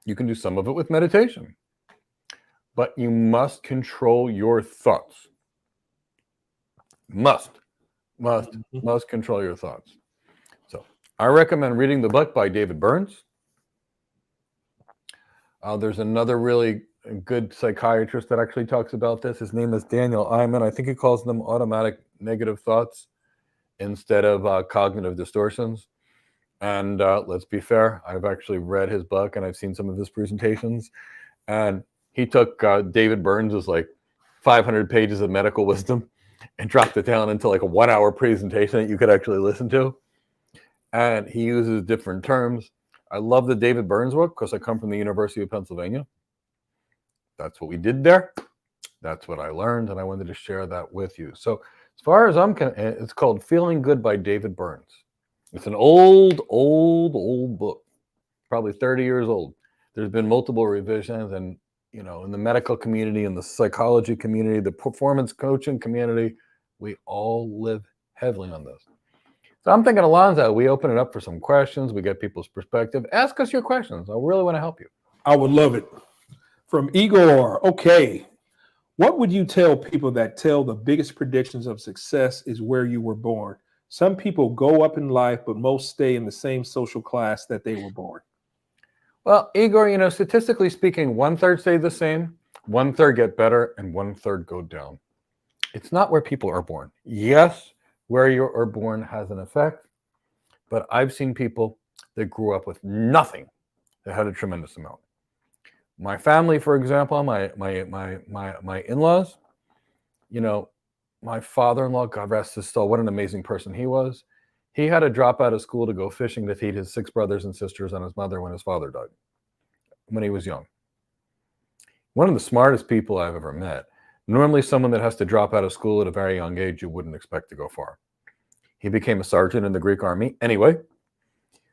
You can do some of it with meditation. But you must control your thoughts. Must control your thoughts. So I recommend reading the book by David Burns. There's another really good psychiatrist that actually talks about this. His name is Daniel Eyman. I think he calls them automatic negative thoughts instead of cognitive distortions. And let's be fair, I've actually read his book and I've seen some of his presentations. And he took David Burns' like 500 pages of medical wisdom and dropped it down into like a 1-hour presentation that you could actually listen to. And he uses different terms. I love the David Burns book because I come from the University of Pennsylvania. That's what we did there. That's what I learned, and I wanted to share that with you. So as far as I'm concerned, it's called Feeling Good by David Burns. It's an old book, probably 30 years old. There's been multiple revisions, and you know, in the medical community, in the psychology community, the performance coaching community, we all live heavily on this. So I'm thinking, Alonzo, we open it up for some questions. We get people's perspective. Ask us your questions. I really want to help you. I would love it. From Igor, okay. What would you tell people that tell the biggest predictions of success is where you were born? Some people go up in life, but most stay in the same social class that they were born. Well, Igor, you know, statistically speaking, 1/3 stay the same, 1/3 get better, and 1/3 go down. It's not where people are born. Yes, where you are born has an effect, but I've seen people that grew up with nothing that had a tremendous amount. My family, for example, my in-laws, you know, my father-in-law, God rest his soul, what an amazing person he was. He had to drop out of school to go fishing to feed his 6 brothers and sisters and his mother when his father died, when he was young. One of the smartest people I've ever met. Normally someone that has to drop out of school at a very young age, you wouldn't expect to go far. He became a sergeant in the Greek army. Anyway,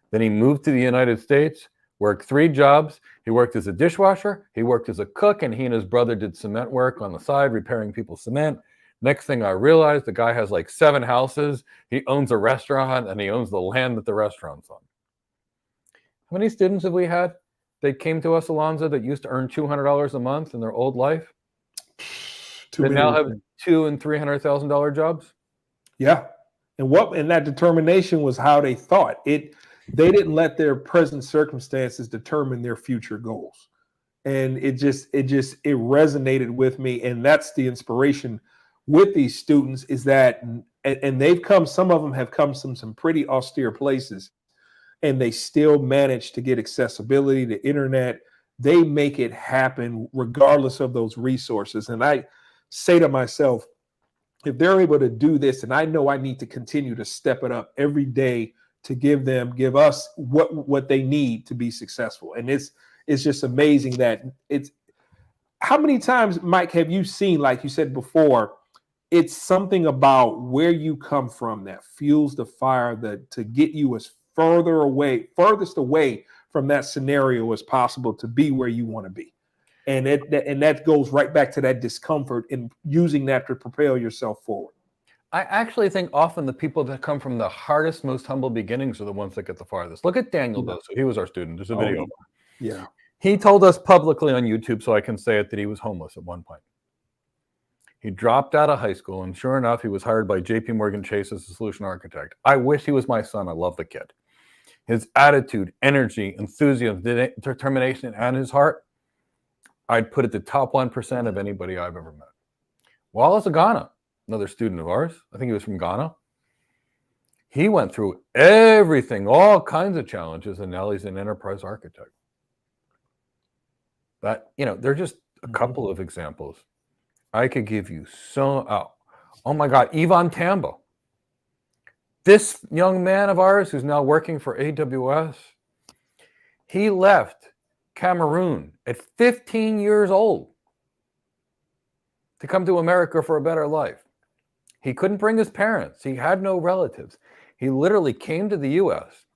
then he moved to the United States, worked 3 jobs. He worked as a dishwasher, he worked as a cook, and he and his brother did cement work on the side, repairing people's cement. Next thing I realized, the guy has like 7 houses. He owns a restaurant and he owns the land that the restaurant's on. How many students have we had that came to us, Alonzo, that used to earn $200 a month in their old life? That now have $200,000 and $300,000 jobs? Yeah. And that determination was how they thought. They didn't let their present circumstances determine their future goals. And it resonated with me. And that's the inspiration with these students, is that, and some of them have come from some pretty austere places, and they still manage to get accessibility to internet. They make it happen regardless of those resources. And I say to myself, if they're able to do this, and I know I need to continue to step it up every day to give us what they need to be successful. And it's just amazing that how many times, Mike, have you seen, like you said before, it's something about where you come from that fuels the fire to get you as furthest away from that scenario as possible to be where you want to be. And that goes right back to that discomfort and using that to propel yourself forward. I actually think often the people that come from the hardest, most humble beginnings are the ones that get the farthest. Look at Daniel Bosso. He was our student. There's a video. Yeah. He told us publicly on YouTube, so I can say it, that he was homeless at one point. He dropped out of high school, and sure enough, he was hired by JP Morgan Chase as a solution architect. I wish he was my son. I love the kid. His attitude, energy, enthusiasm, determination, and his heart, I'd put it the top 1% of anybody I've ever met. Wallace of Ghana, another student of ours. I think he was from Ghana. He went through everything, all kinds of challenges, and now he's an enterprise architect. But, they're just a couple of examples. I could give you oh my God, Ivan Tambo. This young man of ours who's now working for AWS, he left Cameroon at 15 years old to come to America for a better life. He couldn't bring his parents. He had no relatives. He literally came to the US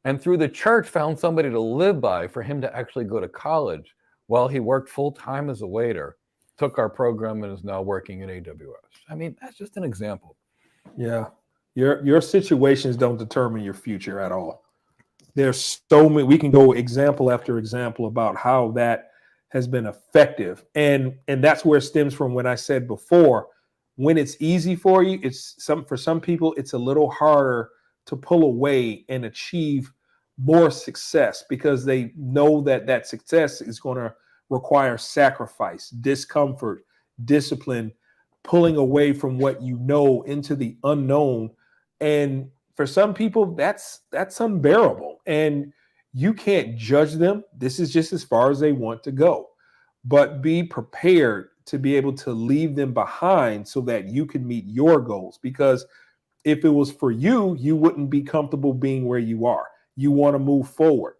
and through the church found somebody to live by for him to actually go to college while he worked full-time as a waiter, took our program, and is now working at AWS. I mean, that's just an example. Yeah. Your situations don't determine your future at all. There's so many, we can go example after example about how that has been effective. And that's where it stems from when I said before, when it's easy for you, for some people, it's a little harder to pull away and achieve more success because they know that success is going to require sacrifice, discomfort, discipline, pulling away from what you know into the unknown. And for some people, that's unbearable. And you can't judge them. This is just as far as they want to go. But be prepared to be able to leave them behind so that you can meet your goals. Because if it was for you, you wouldn't be comfortable being where you are. You want to move forward.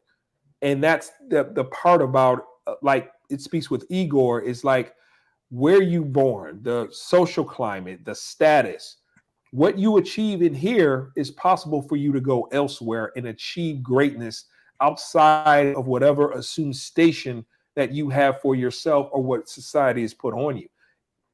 And that's the part about, like it speaks with Igor, is like where you born, the social climate, the status. What you achieve in here is possible for you to go elsewhere and achieve greatness outside of whatever assumed station that you have for yourself or what society has put on you.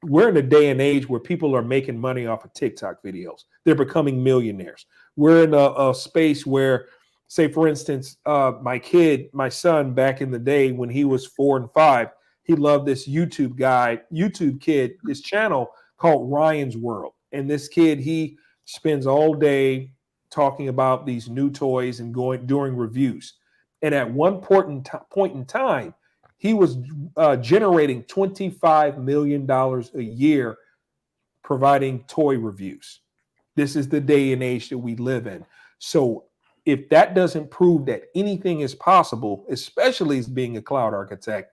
We're in a day and age where people are making money off of TikTok videos. They're becoming millionaires. We're in a space where, say, for instance, my son, back in the day when he was 4 and 5, he loved this YouTube kid, this channel called Ryan's World. And this kid, he spends all day talking about these new toys and doing reviews. And at one point in time, he was generating $25 million a year providing toy reviews. This is the day and age that we live in. So if that doesn't prove that anything is possible, especially as being a cloud architect,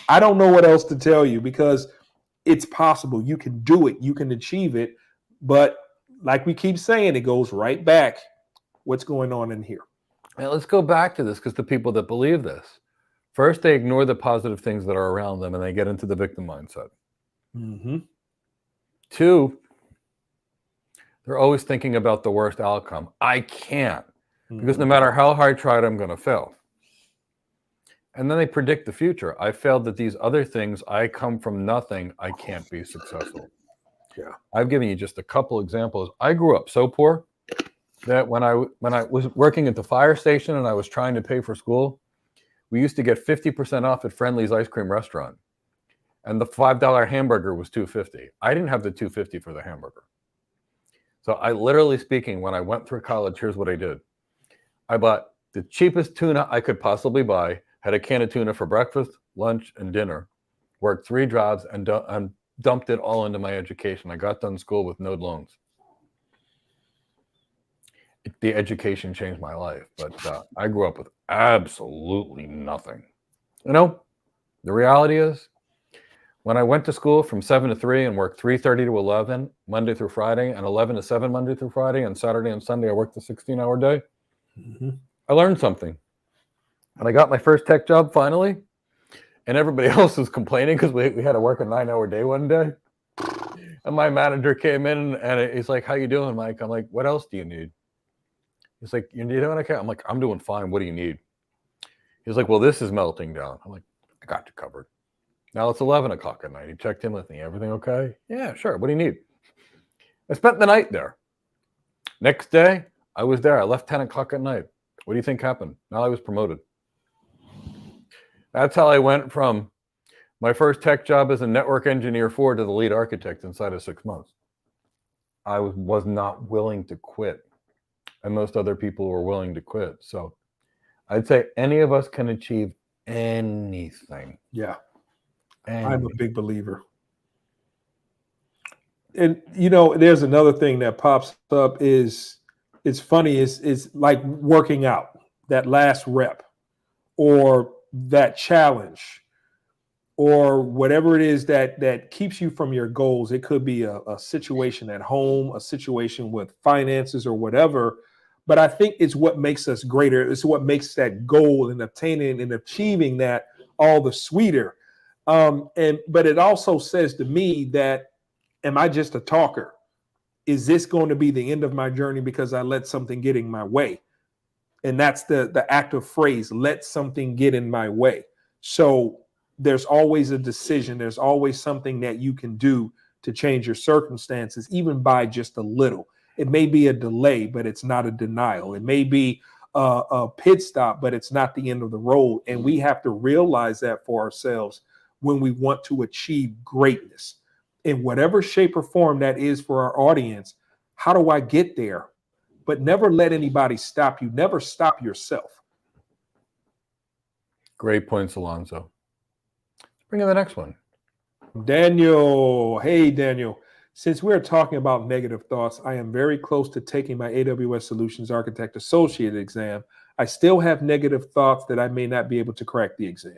I don't know what else to tell you, because it's possible. You can do it. You can achieve it. But like we keep saying, it goes right back. What's going on in here? Now, let's go back to this, because the people that believe this, first, they ignore the positive things that are around them and they get into the victim mindset. Mm-hmm. 2, they're always thinking about the worst outcome. I can't, because no matter how hard I tried, I'm going to fail. And then they predict the future. I failed at these other things. I come from nothing. I can't be successful. Yeah. I've given you just a couple examples. I grew up so poor that when I was working at the fire station and I was trying to pay for school, we used to get 50% off at Friendly's ice cream restaurant. And the $5 hamburger was $2.50. I didn't have the $2.50 for the hamburger. So I literally speaking, when I went through college, here's what I did. I bought the cheapest tuna I could possibly buy, had a can of tuna for breakfast, lunch, and dinner, worked 3 jobs, and dumped it all into my education. I got done school with no loans. The education changed my life, but I grew up with absolutely nothing. The reality is, when I went to school from 7 to 3 and worked 3:30 to 11, Monday through Friday, and 11 to 7 Monday through Friday, and Saturday and Sunday I worked a 16-hour day, I learned something. And I got my first tech job finally, and everybody else was complaining because we had to work a 9-hour day one day. And my manager came in and he's like, "How you doing, Mike?" I'm like, "What else do you need?" He's like, "You doing okay?" I'm like, "I'm doing fine. What do you need?" He's like, "Well, this is melting down." I'm like, "I got you covered." Now it's 11 o'clock at night. He checked in with me. "Everything okay?" "Yeah, sure. What do you need?" I spent the night there. Next day, I was there. I left 10 o'clock at night. What do you think happened? Now I was promoted. That's how I went from my first tech job as a network engineer 4 to the lead architect inside of 6 months. I was not willing to quit. And most other people were willing to quit. So I'd say any of us can achieve anything. Yeah. Anything. I'm a big believer. and you know, there's another thing that pops up is it's funny is like working out, that last rep or that challenge or whatever it is that keeps you from your goals. It could be a situation at home, a situation with finances or whatever. But I think it's what makes us greater. It's what makes that goal and obtaining and achieving that all the sweeter. But it also says to me that, am I just a talker? Is this going to be the end of my journey because I let something get in my way? And that's the active phrase, let something get in my way. So there's always a decision. There's always something that you can do to change your circumstances, even by just a little. It may be a delay, but it's not a denial. It may be a pit stop, but it's not the end of the road. And we have to realize that for ourselves when we want to achieve greatness in whatever shape or form that is for our audience. How do I get there? But never let anybody stop you. Never stop yourself. Great points, Alonzo. Bring in the next one. Daniel. Hey, Daniel. Since we're talking about negative thoughts, I am very close to taking my AWS Solutions Architect Associate exam. I still have negative thoughts that I may not be able to crack the exam.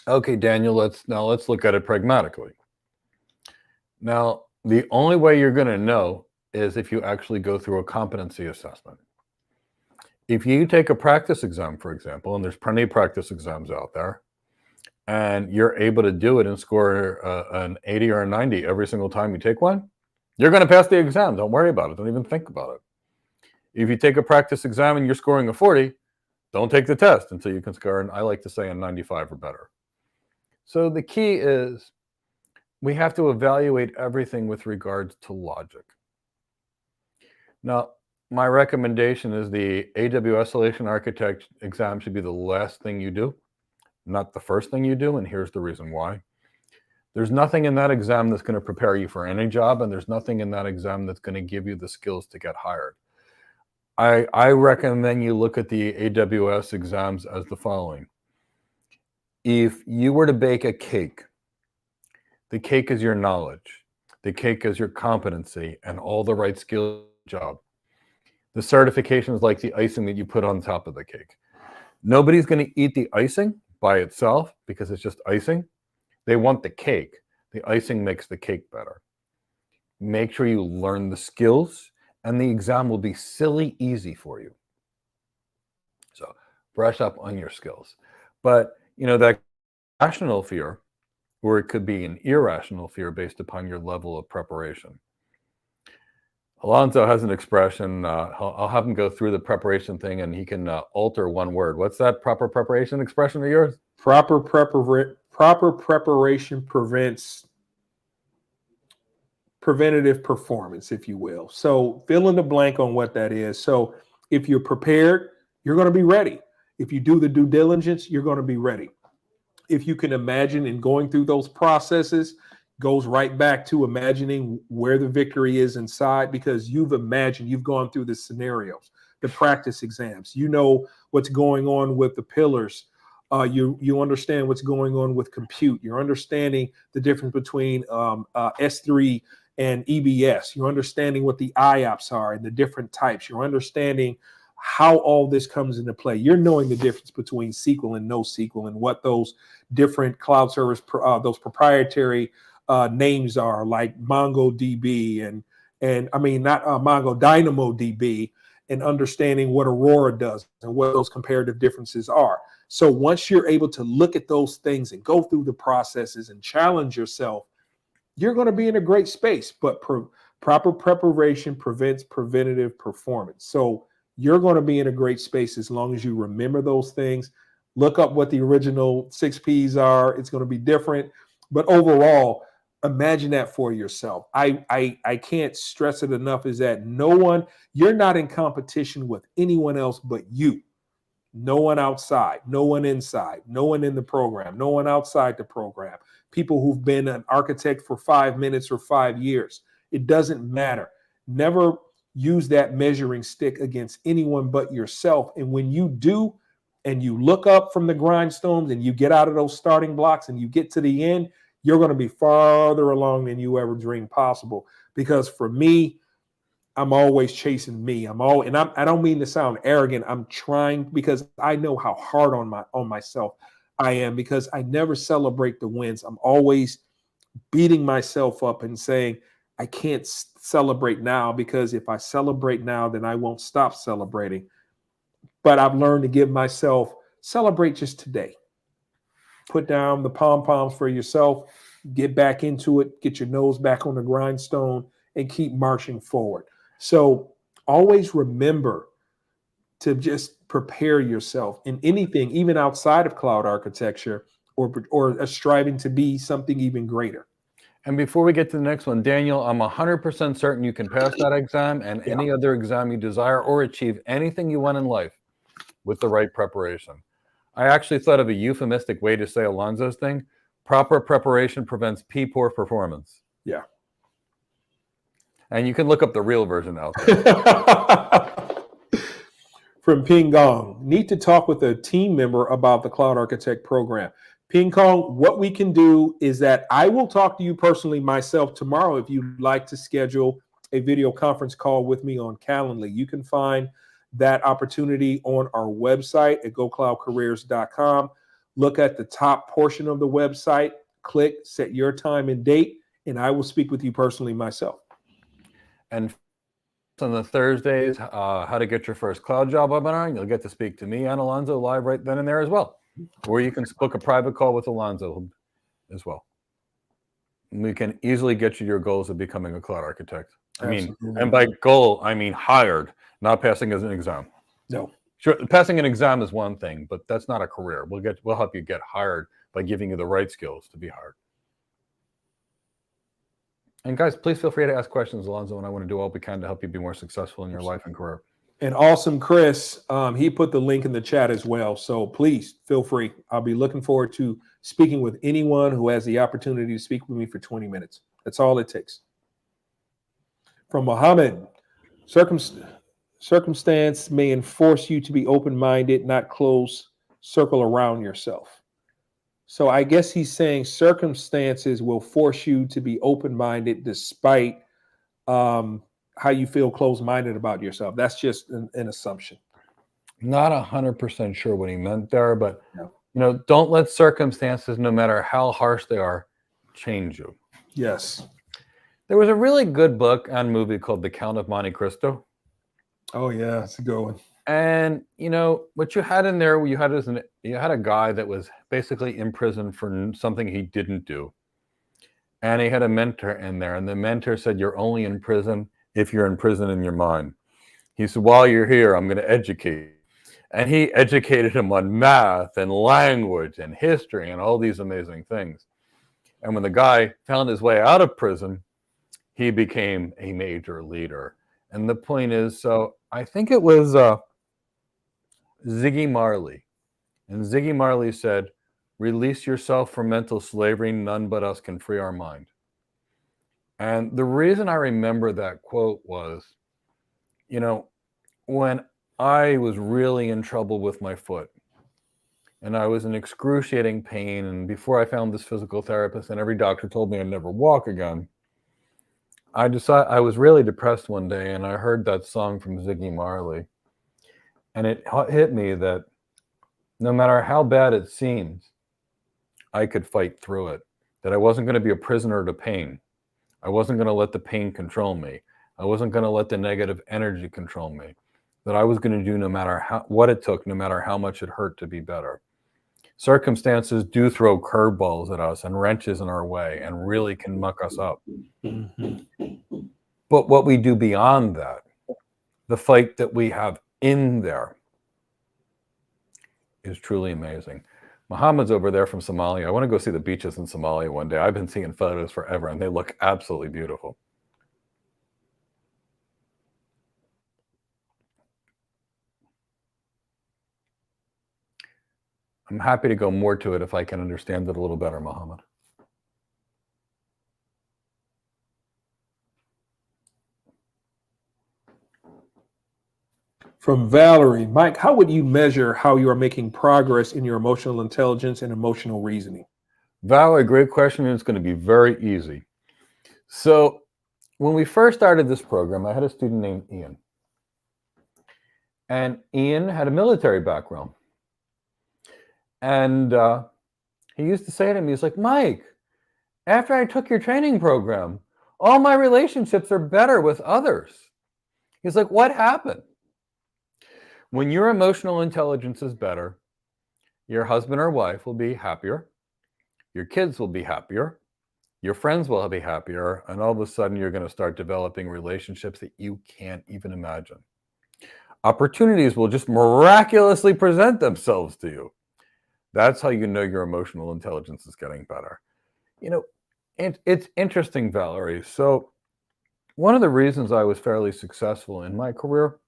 Okay, Daniel, let's look at it pragmatically. Now, the only way you're going to know is if you actually go through a competency assessment. If you take a practice exam, for example, and there's plenty of practice exams out there, and you're able to do it and score an 80 or a 90 every single time you take one, you're going to pass the exam. Don't worry about it. Don't even think about it. If you take a practice exam and you're scoring a 40, don't take the test until you can score, and I like to say, a 95 or better. So the key is we have to evaluate everything with regards to logic. Now, my recommendation is the AWS Solution Architect exam should be the last thing you do, not the first thing you do, and here's the reason why. There's nothing in that exam that's going to prepare you for any job, and there's nothing in that exam that's going to give you the skills to get hired. I recommend you look at the AWS exams as the following. If you were to bake a cake, the cake is your knowledge, the cake is your competency, and all the right skills job. The certification is like the icing that you put on top of the cake. Nobody's going to eat the icing by itself because it's just icing. They want the cake. The icing makes the cake better. Make sure you learn the skills, and the exam will be silly easy for you. So brush up on your skills. But you know, that rational fear, or it could be an irrational fear based upon your level of preparation. Alonzo has an expression. I'll have him go through the preparation thing, and he can alter one word. What's that proper preparation expression of yours? Proper preparation prevents preventative performance, if you will. So fill in the blank on what that is. So if you're prepared, you're going to be ready. If you do the due diligence, you're going to be ready. If you can imagine in going through those processes, goes right back to imagining where the victory is inside, because you've imagined, you've gone through the scenarios, the practice exams, you know what's going on with the pillars. You understand what's going on with compute. You're understanding the difference between S3 and EBS. You're understanding what the IOPS are and the different types. You're understanding how all this comes into play. You're knowing the difference between SQL and NoSQL and what those different cloud service, those proprietary names are, like MongoDB and I mean, not Mongo, DynamoDB, and understanding what Aurora does and what those comparative differences are. So once you're able to look at those things and go through the processes and challenge yourself, you're going to be in a great space. But proper preparation prevents preventative performance. So you're going to be in a great space as long as you remember those things. Look up what the original 6 Ps are. It's going to be different. But overall, imagine that for yourself. I can't stress it enough, is that you're not in competition with anyone else but you. No one outside, no one inside, no one in the program, no one outside the program. People who've been an architect for 5 minutes or 5 years. It doesn't matter. Never use that measuring stick against anyone but yourself. And when you do, and you look up from the grindstones and you get out of those starting blocks and you get to the end, you're going to be farther along than you ever dreamed possible. Because for me, I'm always chasing me. I don't mean to sound arrogant. I'm trying because I know how hard on myself I am, because I never celebrate the wins. I'm always beating myself up and saying, I can't celebrate now, because if I celebrate now, then I won't stop celebrating. But I've learned to give myself, celebrate just today. Put down the pom-poms for yourself, get back into it, get your nose back on the grindstone, and keep marching forward. So always remember to just prepare yourself in anything, even outside of cloud architecture, or striving to be something even greater. And before we get to the next one, Daniel, I'm 100% certain you can pass that exam and any other exam you desire, or achieve anything you want in life with the right preparation. I actually thought of a euphemistic way to say Alonzo's thing. Proper preparation prevents poor performance. Yeah. And you can look up the real version out there. From Ping Gong, need to talk with a team member about the Cloud Architect program. Ping Gong, what we can do is that I will talk to you personally myself tomorrow if you'd like to schedule a video conference call with me on Calendly. You can find that opportunity on our website at gocloudcareers.com. Look at the top portion of the website, click, set your time and date, and I will speak with you personally myself. And on the Thursdays, how to get your first cloud job webinar, you'll get to speak to me and Alonzo live right then and there as well. Or you can book a private call with Alonzo as well. We can easily get you your goals of becoming a cloud architect. And by goal, I mean hired, not passing as an exam. No. Sure, passing an exam is one thing, but that's not a career. We'll help you get hired by giving you the right skills to be hired. And guys, please feel free to ask questions, Alonzo, and I want to do all we can to help you be more successful in your life and career. And awesome, Chris, he put the link in the chat as well. So please feel free. I'll be looking forward to speaking with anyone who has the opportunity to speak with me for 20 minutes. That's all it takes. From Mohammed, circumstance may enforce you to be open-minded, not close circle around yourself. So I guess he's saying circumstances will force you to be open-minded despite how you feel closed-minded about yourself. That's just an assumption. Not 100% sure what he meant there, but don't let circumstances, no matter how harsh they are, change you. Yes. There was a really good book and movie called The Count of Monte Cristo. Oh yeah, it's a good one. And what you had in there, you had a guy that was basically in prison for something he didn't do, and he had a mentor in there, and the mentor said, "You're only in prison if you're in prison in your mind." He said, "While you're here, I'm going to educate you." And he educated him on math and language and history and all these amazing things. And when the guy found his way out of prison, he became a major leader. And the point is, so I think it was Ziggy Marley. And Ziggy Marley said, "Release yourself from mental slavery. None but us can free our mind." And the reason I remember that quote was, when I was really in trouble with my foot and I was in excruciating pain, and before I found this physical therapist and every doctor told me I'd never walk again, I was really depressed one day, and I heard that song from Ziggy Marley. And it hit me that no matter how bad it seems, I could fight through it, that I wasn't going to be a prisoner to pain. I wasn't going to let the pain control me. I wasn't going to let the negative energy control me, that I was going to do no matter what it took, no matter how much it hurt, to be better. Circumstances do throw curveballs at us and wrenches in our way and really can muck us up. But what we do beyond that, the fight that we have in there, is truly amazing. Muhammad's over there from Somalia. I want to go see the beaches in Somalia one day. I've been seeing photos forever, and they look absolutely beautiful. I'm happy to go more to it if I can understand it a little better, Muhammad. From Valerie, Mike, how would you measure how you are making progress in your emotional intelligence and emotional reasoning? Valerie, great question. And it's going to be very easy. So, when we first started this program, I had a student named Ian. And Ian had a military background. And he used to say to me, he's like, Mike, after I took your training program, all my relationships are better with others. He's like, what happened? When your emotional intelligence is better, your husband or wife will be happier, your kids will be happier, your friends will be happier, and all of a sudden you're going to start developing relationships that you can't even imagine. Opportunities will just miraculously present themselves to you. That's how you know your emotional intelligence is getting better. You know, it's interesting, Valerie. So one of the reasons I was fairly successful in my career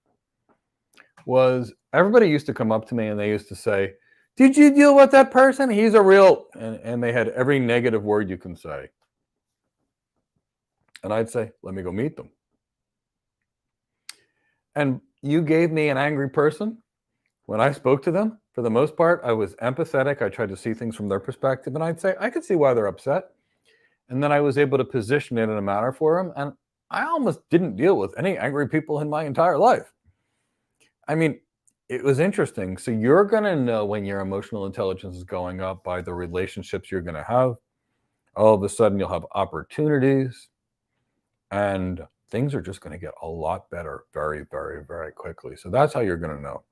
was everybody used to come up to me and they used to say, did you deal with that person? He's a real, and they had every negative word you can say. And I'd say, let me go meet them. And you gave me an angry person. When I spoke to them, for the most part, I was empathetic. I tried to see things from their perspective. And I'd say, I could see why they're upset. And then I was able to position it in a manner for them. And I almost didn't deal with any angry people in my entire life. I mean, it was interesting. So you're going to know when your emotional intelligence is going up by the relationships you're going to have. All of a sudden, you'll have opportunities. And things are just going to get a lot better very, very, very quickly. So that's how you're going to know.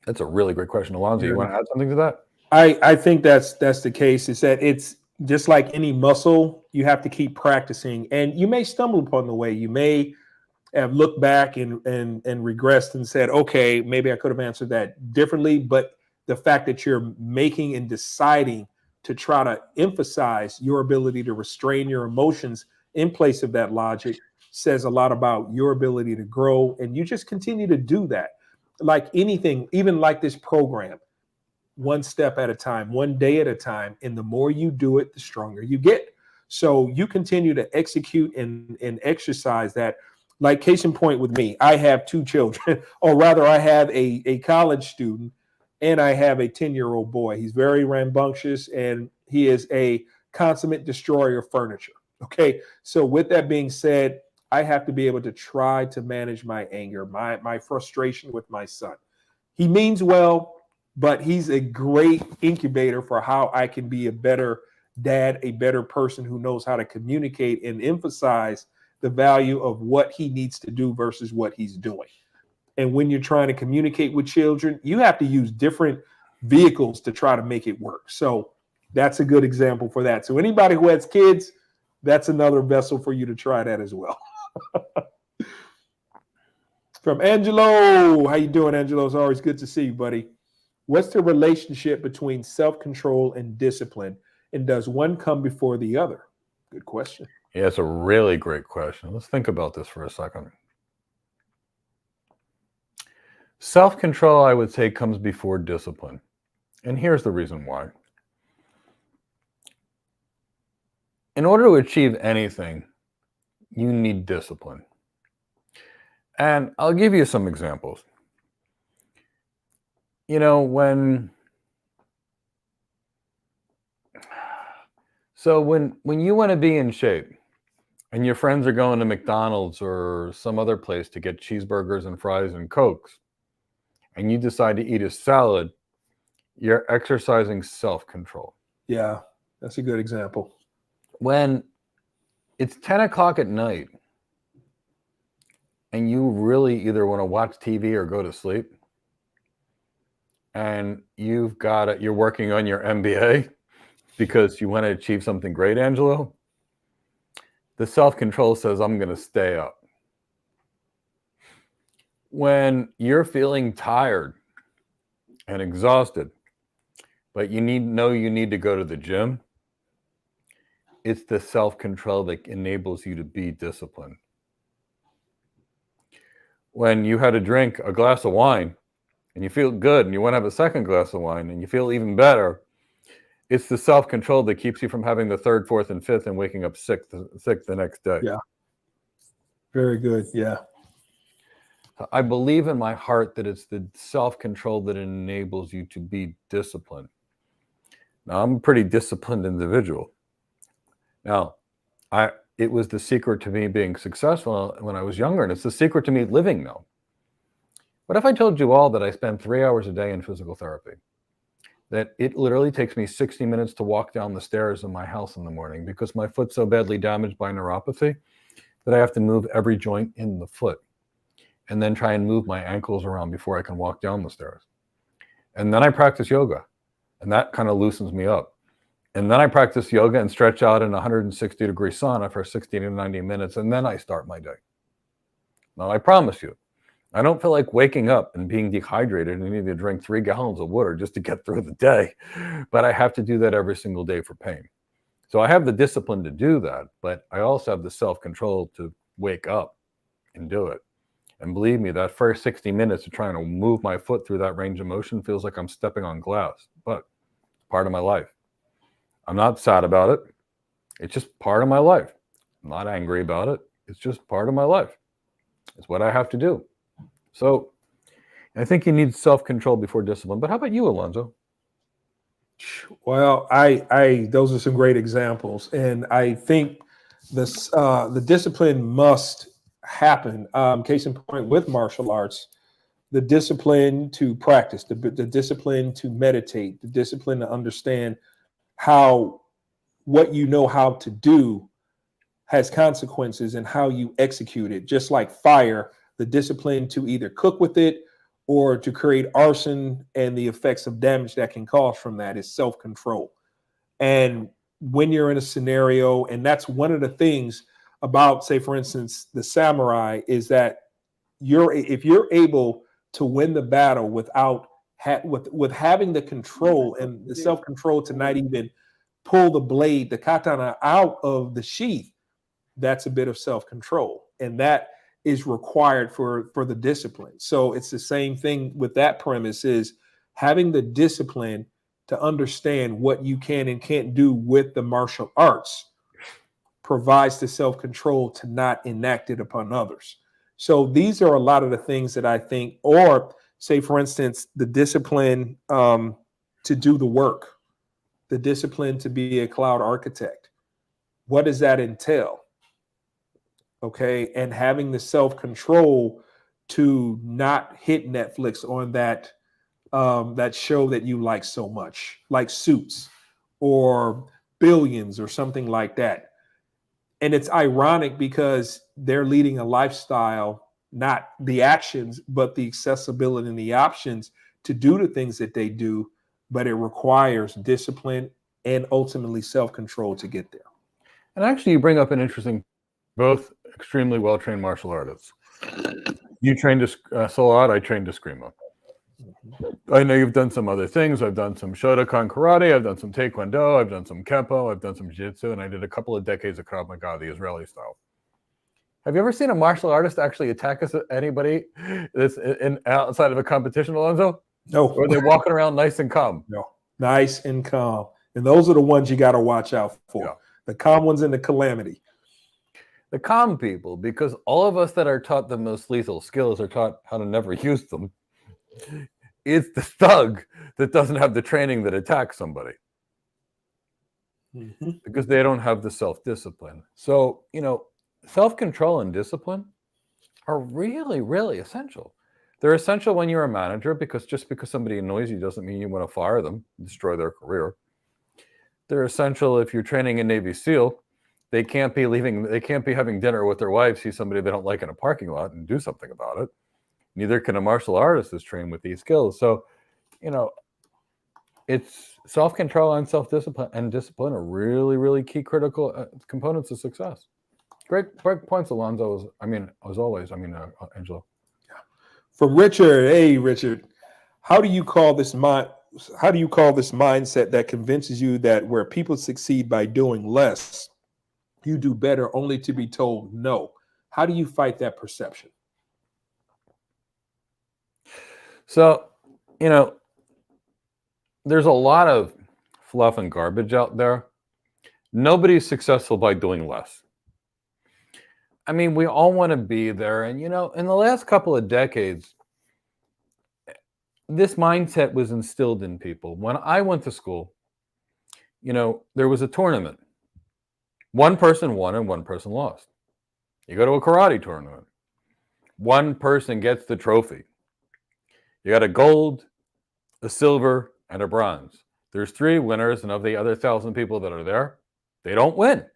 That's a really great question. Alonzo, you want to add something to that? I think that's the case. Is that it's just like any muscle, you have to keep practicing, and you may stumble upon the way. You may have looked back and regressed and said, okay, maybe I could have answered that differently. But the fact that you're making and deciding to try to emphasize your ability to restrain your emotions in place of that logic says a lot about your ability to grow. And you just continue to do that. Like anything, even like this program, one step at a time, one day at a time. And the more you do it, the stronger you get. So you continue to execute and exercise that. Like case in point with me, I have two children, or rather I have a college student and I have a 10-year-old boy. He's very rambunctious and he is a consummate destroyer of furniture. Okay. So with that being said, I have to be able to try to manage my anger, my frustration with my son. He means well, but he's a great incubator for how I can be a better dad, a better person who knows how to communicate and emphasize the value of what he needs to do versus what he's doing. And when you're trying to communicate with children, you have to use different vehicles to try to make it work. So that's a good example for that. So anybody who has kids, that's another vessel for you to try that as well. From Angelo. How you doing, Angelo? It's always good to see you, buddy. What's the relationship between self-control and discipline? And does one come before the other? Good question. Yeah, it's a really great question. Let's think about this for a second. Self-control, I would say, comes before discipline. And here's the reason why. In order to achieve anything, you need discipline. And I'll give you some examples. You know, when you want to be in shape and your friends are going to McDonald's or some other place to get cheeseburgers and fries and Cokes, and you decide to eat a salad, you're exercising self-control. Yeah, that's a good example. When it's 10 o'clock at night and you really either want to watch TV or go to sleep, and you're working on your MBA because you want to achieve something great, Angelo, the self-control says, I'm going to stay up. When you're feeling tired and exhausted, but you need to go to the gym, it's the self-control that enables you to be disciplined. When you had to drink a glass of wine and you feel good and you want to have a second glass of wine and you feel even better, it's the self-control that keeps you from having the third, fourth, and fifth and waking up sick the next day. Yeah. Very good. Yeah. So I believe in my heart that it's the self-control that enables you to be disciplined. Now, I'm a pretty disciplined individual. Now, it was the secret to me being successful when I was younger, and it's the secret to me living now. What if I told you all that I spend 3 hours a day in physical therapy? That it literally takes me 60 minutes to walk down the stairs in my house in the morning because my foot's so badly damaged by neuropathy that I have to move every joint in the foot and then try and move my ankles around before I can walk down the stairs. And then I practice yoga, and that kind of loosens me up. And then I practice yoga and stretch out in 160-degree sauna for 60 to 90 minutes, and then I start my day. Now, I promise you, I don't feel like waking up and being dehydrated and needing to drink 3 gallons of water just to get through the day, but I have to do that every single day for pain. So I have the discipline to do that, but I also have the self-control to wake up and do it. And believe me, that first 60 minutes of trying to move my foot through that range of motion feels like I'm stepping on glass, but it's part of my life. I'm not sad about it. It's just part of my life. I'm not angry about it. It's just part of my life. It's what I have to do. So I think you need self-control before discipline. But how about you, Alonzo? Well, those are some great examples, and I think this the discipline must happen. Case in point with martial arts, the discipline to practice, the discipline to meditate, the discipline to understand how what you know how to do has consequences and how you execute it. Just like fire, the discipline to either cook with it or to create arson and the effects of damage that can cause from that is self-control. And when you're in a scenario, and that's one of the things about, say, for instance, the samurai, is that if you're able to win the battle without with having the control and the self-control to not even pull the blade, the katana, out of the sheath, that's a bit of self-control, and that is required for the discipline. So it's the same thing with that premise, is having the discipline to understand what you can and can't do with the martial arts provides the self-control to not enact it upon others. So these are a lot of the things that I think, or say, for instance, the discipline to do the work, the discipline to be a cloud architect. What does that entail? Okay, and having the self-control to not hit Netflix on that that show that you like so much, like Suits or Billions or something like that. And it's ironic because they're leading a lifestyle, not the actions, but the accessibility and the options to do the things that they do, but it requires discipline and ultimately self-control to get there. And actually, you bring up an interesting, both extremely well-trained martial artists. You trained Salat, I trained Eskrima. I know you've done some other things. I've done some Shotokan karate. I've done some Taekwondo. I've done some Kempo. I've done some Jiu-Jitsu. And I did a couple of decades of Krav Maga, the Israeli style. Have you ever seen a martial artist actually attack anybody that's outside of a competition, Alonzo? No. Or are they walking around nice and calm? No. Nice and calm. And those are the ones you got to watch out for. Yeah. The calm ones and the calamity. The calm people, because all of us that are taught the most lethal skills are taught how to never use them. It's the thug that doesn't have the training that attacks somebody. Mm-hmm. Because they don't have the self-discipline. So, self-control and discipline are really, really essential. They're essential when you're a manager, because just because somebody annoys you doesn't mean you want to fire them, destroy their career. They're essential if you're training a Navy SEAL. They can't be having dinner with their wife, see somebody they don't like in a parking lot and do something about it. Neither can a martial artist who's trained with these skills. So, it's self-control and self-discipline and discipline are really, really key critical components of success. Great points, Alonzo. As always, Angelo. For Richard, hey, Richard, how do you call this mindset that convinces you that where people succeed by doing less, you do better only to be told no? How do you fight that perception? So, there's a lot of fluff and garbage out there. Nobody's successful by doing less. I mean, we all want to be there. And, you know, in the last couple of decades, this mindset was instilled in people. When I went to school, you know, there was a tournament. One person won and one person lost. You go to a karate tournament. One person gets the trophy. You got a gold, a silver, and a bronze. There's 3 winners, and of the other 1,000 people that are there, they don't win.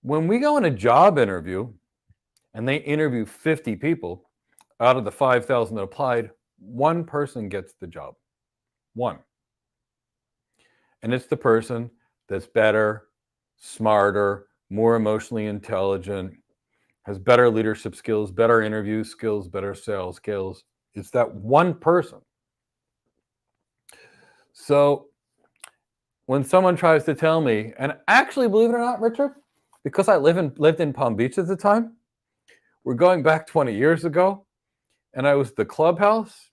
When we go in a job interview and they interview 50 people, out of the 5,000 that applied, one person gets the job. One. And it's the person that's better, smarter, more emotionally intelligent, has better leadership skills, better interview skills, better sales skills. It's that one person. So when someone tries to tell me, and actually, believe it or not, Richard, because I lived in Palm Beach at the time, we're going back 20 years ago, and I was at the clubhouse,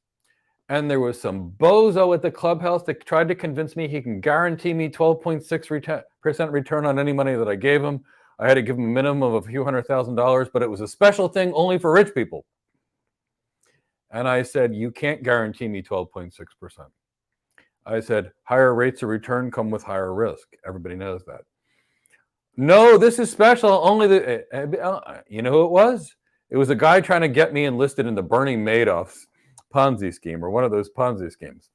and there was some bozo at the clubhouse that tried to convince me he can guarantee me 12.6% return on any money that I gave him. I had to give him a minimum of a few $100,000, but it was a special thing only for rich people. And I said, you can't guarantee me 12.6%. I said, higher rates of return come with higher risk. Everybody knows that. No, this is special. Only you know who it was? It was a guy trying to get me enlisted in the Bernie Madoff's Ponzi scheme, or one of those Ponzi schemes.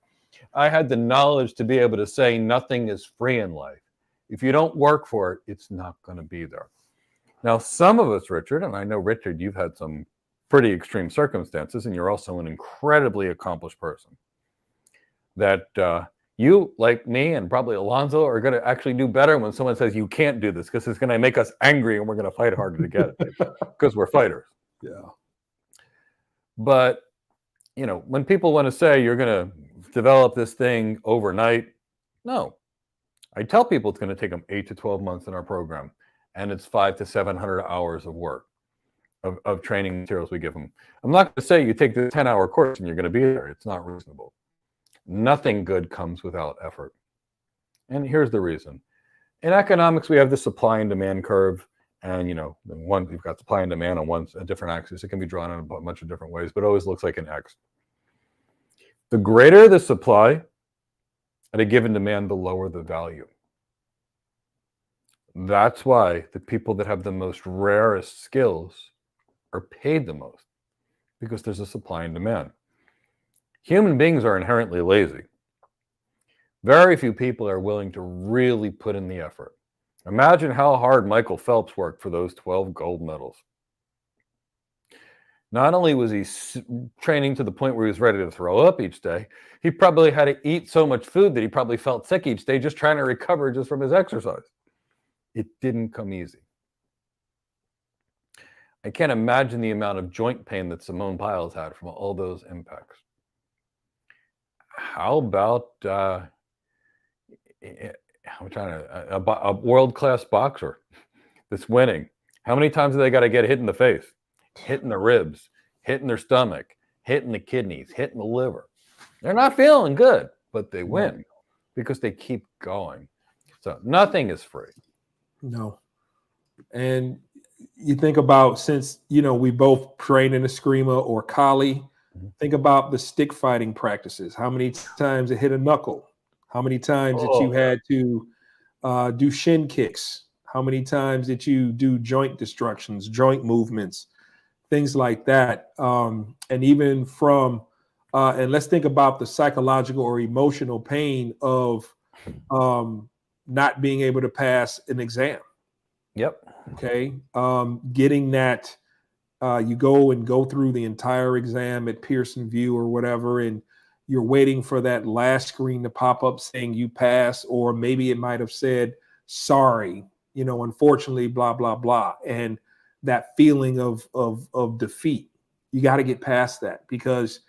I had the knowledge to be able to say nothing is free in life. If you don't work for it, it's not going to be there. Now, some of us, Richard, and I know, Richard, you've had some pretty extreme circumstances, and you're also an incredibly accomplished person, that you, like me and probably Alonzo, are going to actually do better when someone says you can't do this, because it's going to make us angry and we're going to fight harder to get it because we're fighters. Yeah. But, you know, when people want to say you're going to develop this thing overnight, no. I tell people it's going to take them 8 to 12 months in our program, and it's 500 to 700 hours of work, of training materials we give them. I'm not going to say you take the 10-hour course and you're going to be there. It's not reasonable. Nothing good comes without effort. And here's the reason. In economics, we have the supply and demand curve. And, you know, you've got supply and demand on a different axis. It can be drawn in a bunch of different ways, but it always looks like an X. The greater the supply at a given demand, the lower the value. That's why the people that have the most rarest skills are paid the most, because there's a supply and demand. Human beings are inherently lazy. Very few people are willing to really put in the effort. Imagine how hard Michael Phelps worked for those 12 gold medals. Not only was he training to the point where he was ready to throw up each day, he probably had to eat so much food that he probably felt sick each day just trying to recover just from his exercise. It didn't come easy. I can't imagine the amount of joint pain that Simone Biles had from all those impacts. How about a world-class boxer that's winning? How many times do they got to get hit in the face, hit in the ribs, hit in their stomach, hit in the kidneys, hit in the liver? They're not feeling good, but they win because they keep going. So nothing is free. No. And you think about, since, you know, we both train in Eskrima or Kali, think about the stick fighting practices. How many times it hit a knuckle? How many times that you had to do shin kicks? How many times did you do joint destructions, joint movements, things like that? And even from, and let's think about the psychological or emotional pain of not being able to pass an exam. Yep. Okay. Getting that, you go through the entire exam at Pearson VUE or whatever, and you're waiting for that last screen to pop up saying you pass, or maybe it might have said, sorry, you know, unfortunately, blah, blah, blah. And that feeling of defeat, you got to get past that, because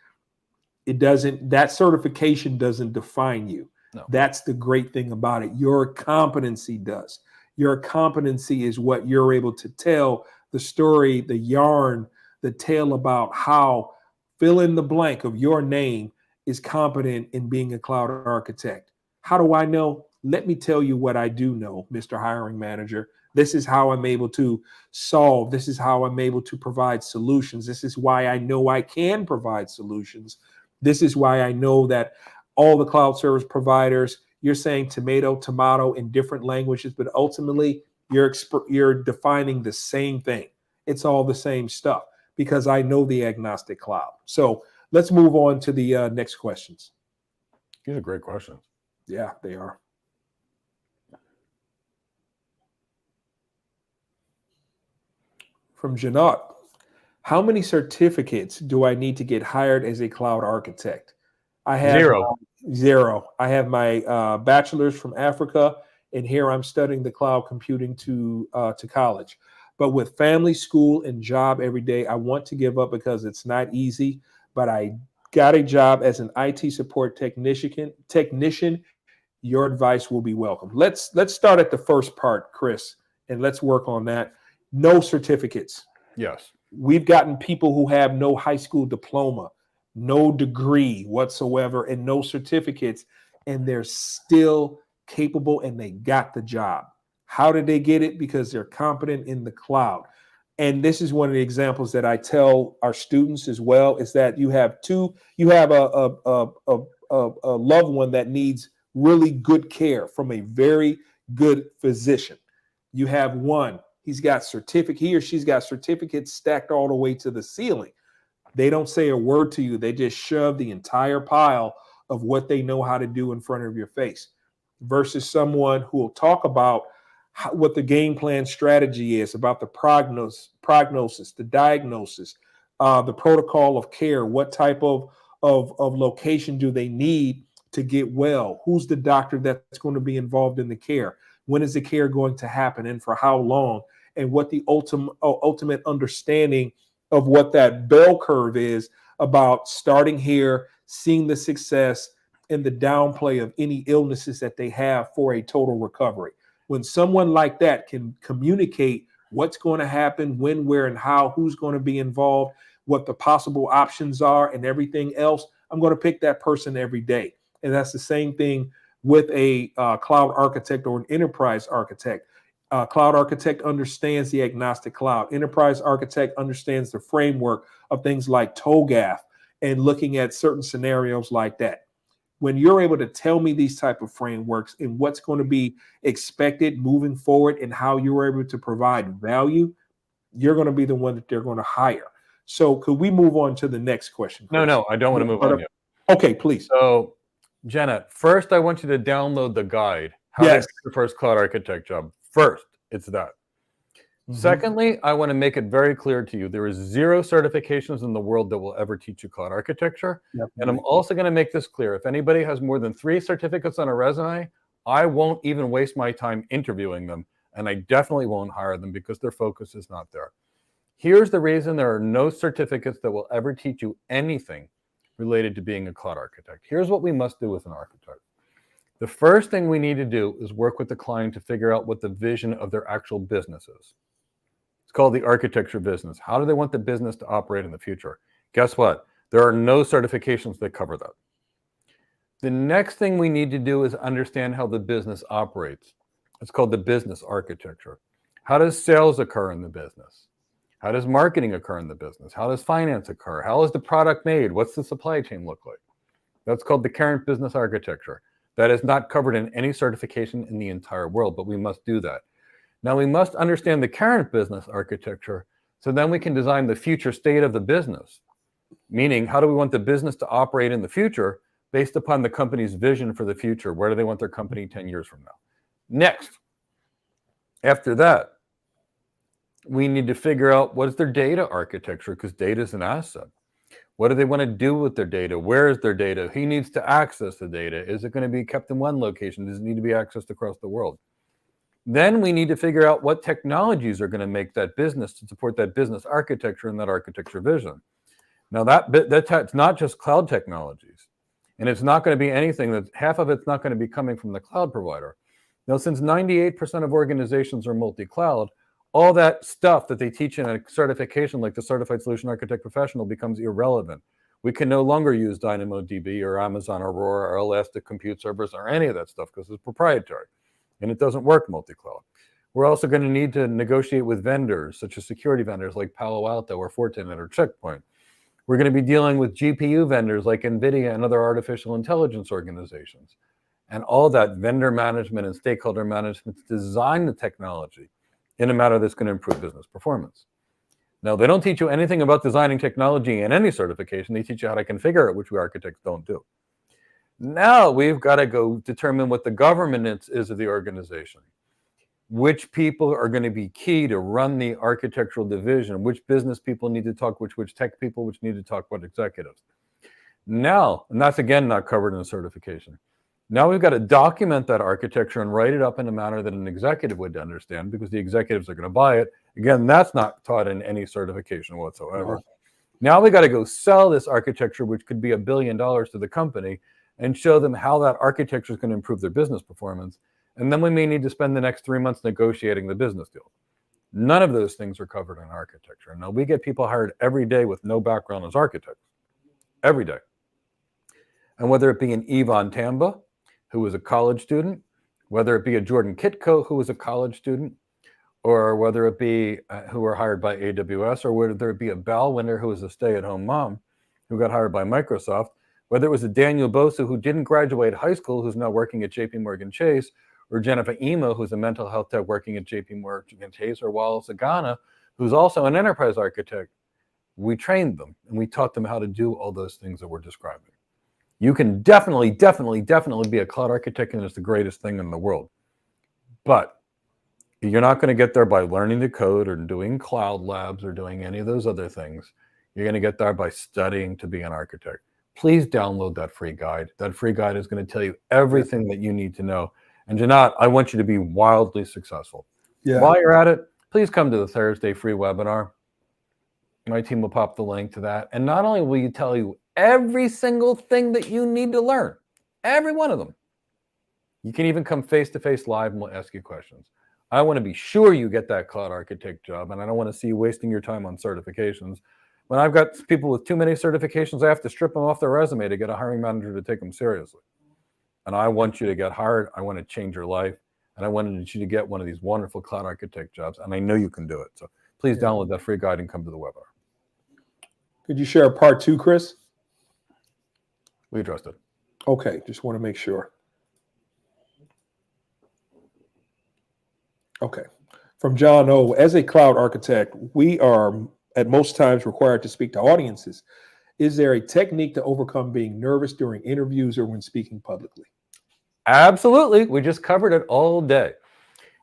that certification doesn't define you. No. That's the great thing about it. Your competency does. Your competency is what you're able to tell the story, the yarn, the tale about how fill in the blank of your name is competent in being a cloud architect. How do I know? Let me tell you what I do know, Mr. Hiring Manager. This is how I'm able to solve. This is how I'm able to provide solutions. This is why I know I can provide solutions. This is why I know that all the cloud service providers, you're saying tomato in different languages, but ultimately you're defining the same thing. It's all the same stuff because I know the agnostic cloud. So let's move on to the next questions. These are great questions. Yeah, they are. From Janot, how many certificates do I need to get hired as a cloud architect? I have zero. I have my bachelor's from Africa, and here I'm studying the cloud computing to college. But with family, school, and job every day, I want to give up because it's not easy. But I got a job as an IT support technician. Your advice will be welcome. Let's start at the first part, Chris, and let's work on that. No certificates. Yes. We've gotten people who have no high school diploma, no degree whatsoever, and no certificates, and they're still capable and they got the job. How did they get it? Because they're competent in the cloud. And this is one of the examples that I tell our students as well, is that you have a loved one that needs really good care from a very good physician. You have one, he or she's got certificates stacked all the way to the ceiling. They don't say a word to you. They just shove the entire pile of what they know how to do in front of your face, versus someone who will talk about what the game plan strategy is, about the prognosis, the diagnosis, the protocol of care, what type of location do they need to get well, who's the doctor that's going to be involved in the care, when is the care going to happen and for how long, and what the ultimate understanding of what that bell curve is about starting here, seeing the success and the downplay of any illnesses that they have for a total recovery. When someone like that can communicate what's going to happen, when, where, and how, who's going to be involved, what the possible options are, and everything else, I'm going to pick that person every day. And that's the same thing with a cloud architect or an enterprise architect. Cloud architect understands the agnostic cloud. Enterprise architect understands the framework of things like TOGAF and looking at certain scenarios like that. When you're able to tell me these type of frameworks and what's going to be expected moving forward and how you're able to provide value, you're going to be the one that they're going to hire. So could we move on to the next question, Chris? No, I don't want to move on yet. Okay, please. So, Jenna, first I want you to download the guide. How to get your first cloud architect job. First, it's that. Mm-hmm. Secondly, I want to make it very clear to you, there is 0 certifications in the world that will ever teach you cloud architecture. Yep. And I'm also going to make this clear. If anybody has more than 3 certificates on a resume, I won't even waste my time interviewing them. And I definitely won't hire them because their focus is not there. Here's the reason there are no certificates that will ever teach you anything related to being a cloud architect. Here's what we must do with an architect. The first thing we need to do is work with the client to figure out what the vision of their actual business is. It's called the architecture business. How do they want the business to operate in the future? Guess what? There are no certifications that cover that. The next thing we need to do is understand how the business operates. It's called the business architecture. How does sales occur in the business? How does marketing occur in the business? How does finance occur? How is the product made? What's the supply chain look like? That's called the current business architecture. That is not covered in any certification in the entire world, but we must do that. Now we must understand the current business architecture so then we can design the future state of the business. Meaning, how do we want the business to operate in the future based upon the company's vision for the future? Where do they want their company 10 years from now? Next, after that, we need to figure out what is their data architecture, because data is an asset. What do they want to do with their data? Where is their data? Who needs to access the data? Is it going to be kept in one location? Does it need to be accessed across the world? Then we need to figure out what technologies are going to make that business to support that business architecture and that architecture vision. Now that's not just cloud technologies, and it's not going to be anything that half of it's not going to be coming from the cloud provider. Now, since 98% of organizations are multi-cloud, all that stuff that they teach in a certification like the Certified Solution Architect Professional becomes irrelevant. We can no longer use DynamoDB or Amazon Aurora or Elastic Compute Servers or any of that stuff because it's proprietary and it doesn't work multi-cloud. We're also going to need to negotiate with vendors such as security vendors like Palo Alto or Fortinet or Checkpoint. We're going to be dealing with GPU vendors like NVIDIA and other artificial intelligence organizations. And all that vendor management and stakeholder management to design the technology in a manner that's going to improve business performance. Now, they don't teach you anything about designing technology in any certification. They teach you how to configure it, which we architects don't do. Now, we've got to go determine what the governance is of the organization. Which people are going to be key to run the architectural division, which business people need to talk, which tech people, which need to talk with executives. Now, and that's again not covered in the certification. Now we've got to document that architecture and write it up in a manner that an executive would understand because the executives are going to buy it. Again, that's not taught in any certification whatsoever. Wow. Now we got to go sell this architecture, which could be $1 billion to the company, and show them how that architecture is going to improve their business performance. And then we may need to spend the next 3 months negotiating the business deal. None of those things are covered in architecture. Now, we get people hired every day with no background as architects, every day. And whether it be an Yvonne Tamba, who was a college student, whether it be a Jordan Kitco, who was a college student, or whether it be who were hired by AWS, or whether it be a Bal Winter, who was a stay-at-home mom, who got hired by Microsoft, whether it was a Daniel Bosa, who didn't graduate high school, who's now working at JP Morgan Chase, or Jennifer Emo, who's a mental health tech working at JP Morgan Chase, or Wallace Agana, who's also an enterprise architect. We trained them and we taught them how to do all those things that we're describing. You can definitely be a cloud architect, and it's the greatest thing in the world. But you're not going to get there by learning the code or doing cloud labs or doing any of those other things. You're going to get there by studying to be an architect. Please download that free guide. That free guide is going to tell you everything that you need to know. And Janat, I want you to be wildly successful. Yeah. While you're at it, please come to the Thursday free webinar. My team will pop the link to that. And not only will you tell you every single thing that you need to learn, every one of them. You can even come face-to-face live and we'll ask you questions. I want to be sure you get that cloud architect job, and I don't want to see you wasting your time on certifications. When I've got people with too many certifications, I have to strip them off their resume to get a hiring manager to take them seriously. And I want you to get hired. I want to change your life. And I wanted you to get one of these wonderful cloud architect jobs. And I know you can do it. So please download that free guide and come to the webinar. Could you share part 2, Chris? We addressed it. Okay, just want to make sure. Okay. From John O. As a cloud architect, we are at most times required to speak to audiences. Is there a technique to overcome being nervous during interviews or when speaking publicly? Absolutely. We just covered it all day.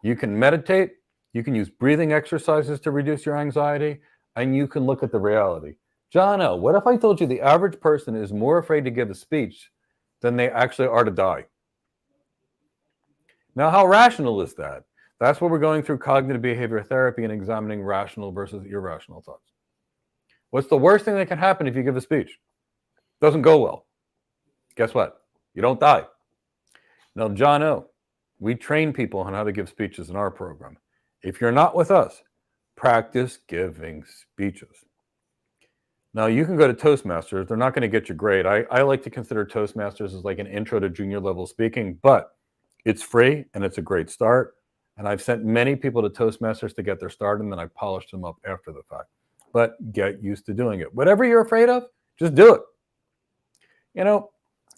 You can meditate. You can use breathing exercises to reduce your anxiety, and you can look at the reality. John O., what if I told you the average person is more afraid to give a speech than they actually are to die? Now, how rational is that? That's what we're going through cognitive behavior therapy and examining rational versus irrational thoughts. What's the worst thing that can happen if you give a speech? Doesn't go well. Guess what? You don't die. Now, John O., we train people on how to give speeches in our program. If you're not with us, practice giving speeches. Now, you can go to Toastmasters. They're not going to get you great. I like to consider Toastmasters as like an intro to junior level speaking, but it's free and it's a great start. And I've sent many people to Toastmasters to get their start, and then I polished them up after the fact. But get used to doing it. Whatever you're afraid of, just do it. You know,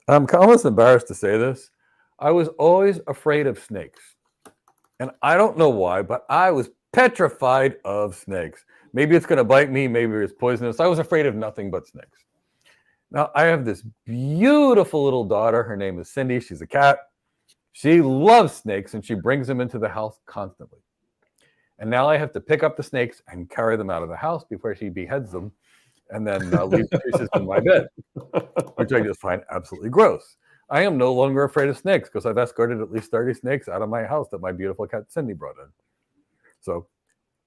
I'm almost embarrassed to say this. I was always afraid of snakes. And I don't know why, but I was petrified of snakes. Maybe it's going to bite me. Maybe it's poisonous. I was afraid of nothing but snakes. Now, I have this beautiful little daughter. Her name is Cindy. She's a cat. She loves snakes, and she brings them into the house constantly. And now I have to pick up the snakes and carry them out of the house before she beheads them and then leave the pieces in my bed, which I just find absolutely gross. I am no longer afraid of snakes because I've escorted at least 30 snakes out of my house that my beautiful cat Cindy brought in. So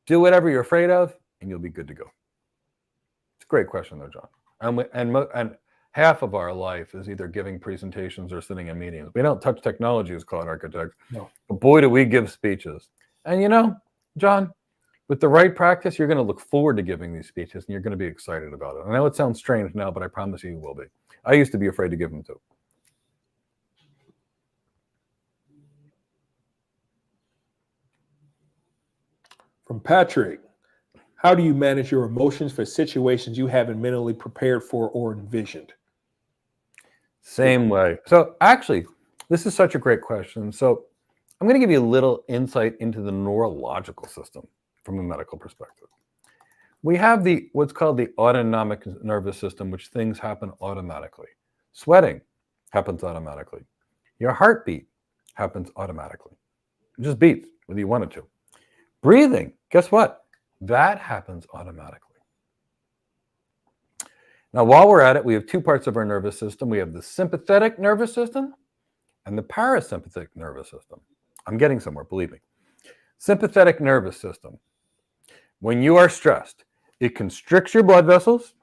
do whatever you're afraid of, and you'll be good to go. It's a great question, though, John. And half of our life is either giving presentations or sitting in meetings. We don't touch technology as cloud architects. No. But boy, do we give speeches. And you know, John, With the right practice, you're going to look forward to giving these speeches and you're going to be excited about it. I know it sounds strange now, but I promise you will be. I used to be afraid to give them too. From Patrick, how do you manage your emotions for situations you haven't mentally prepared for or envisioned? Same way. So actually, this is such a great question. So I'm going to give you a little insight into the neurological system from a medical perspective. We have what's called the autonomic nervous system, which things happen automatically. Sweating happens automatically. Your heartbeat happens automatically. It just beats whether you want it to. Breathing, guess what? That happens automatically. Now, while we're at it, we have two parts of our nervous system. We have the sympathetic nervous system and the parasympathetic nervous system. I'm getting somewhere, believe me. Sympathetic nervous system. When you are stressed, it constricts your blood vessels,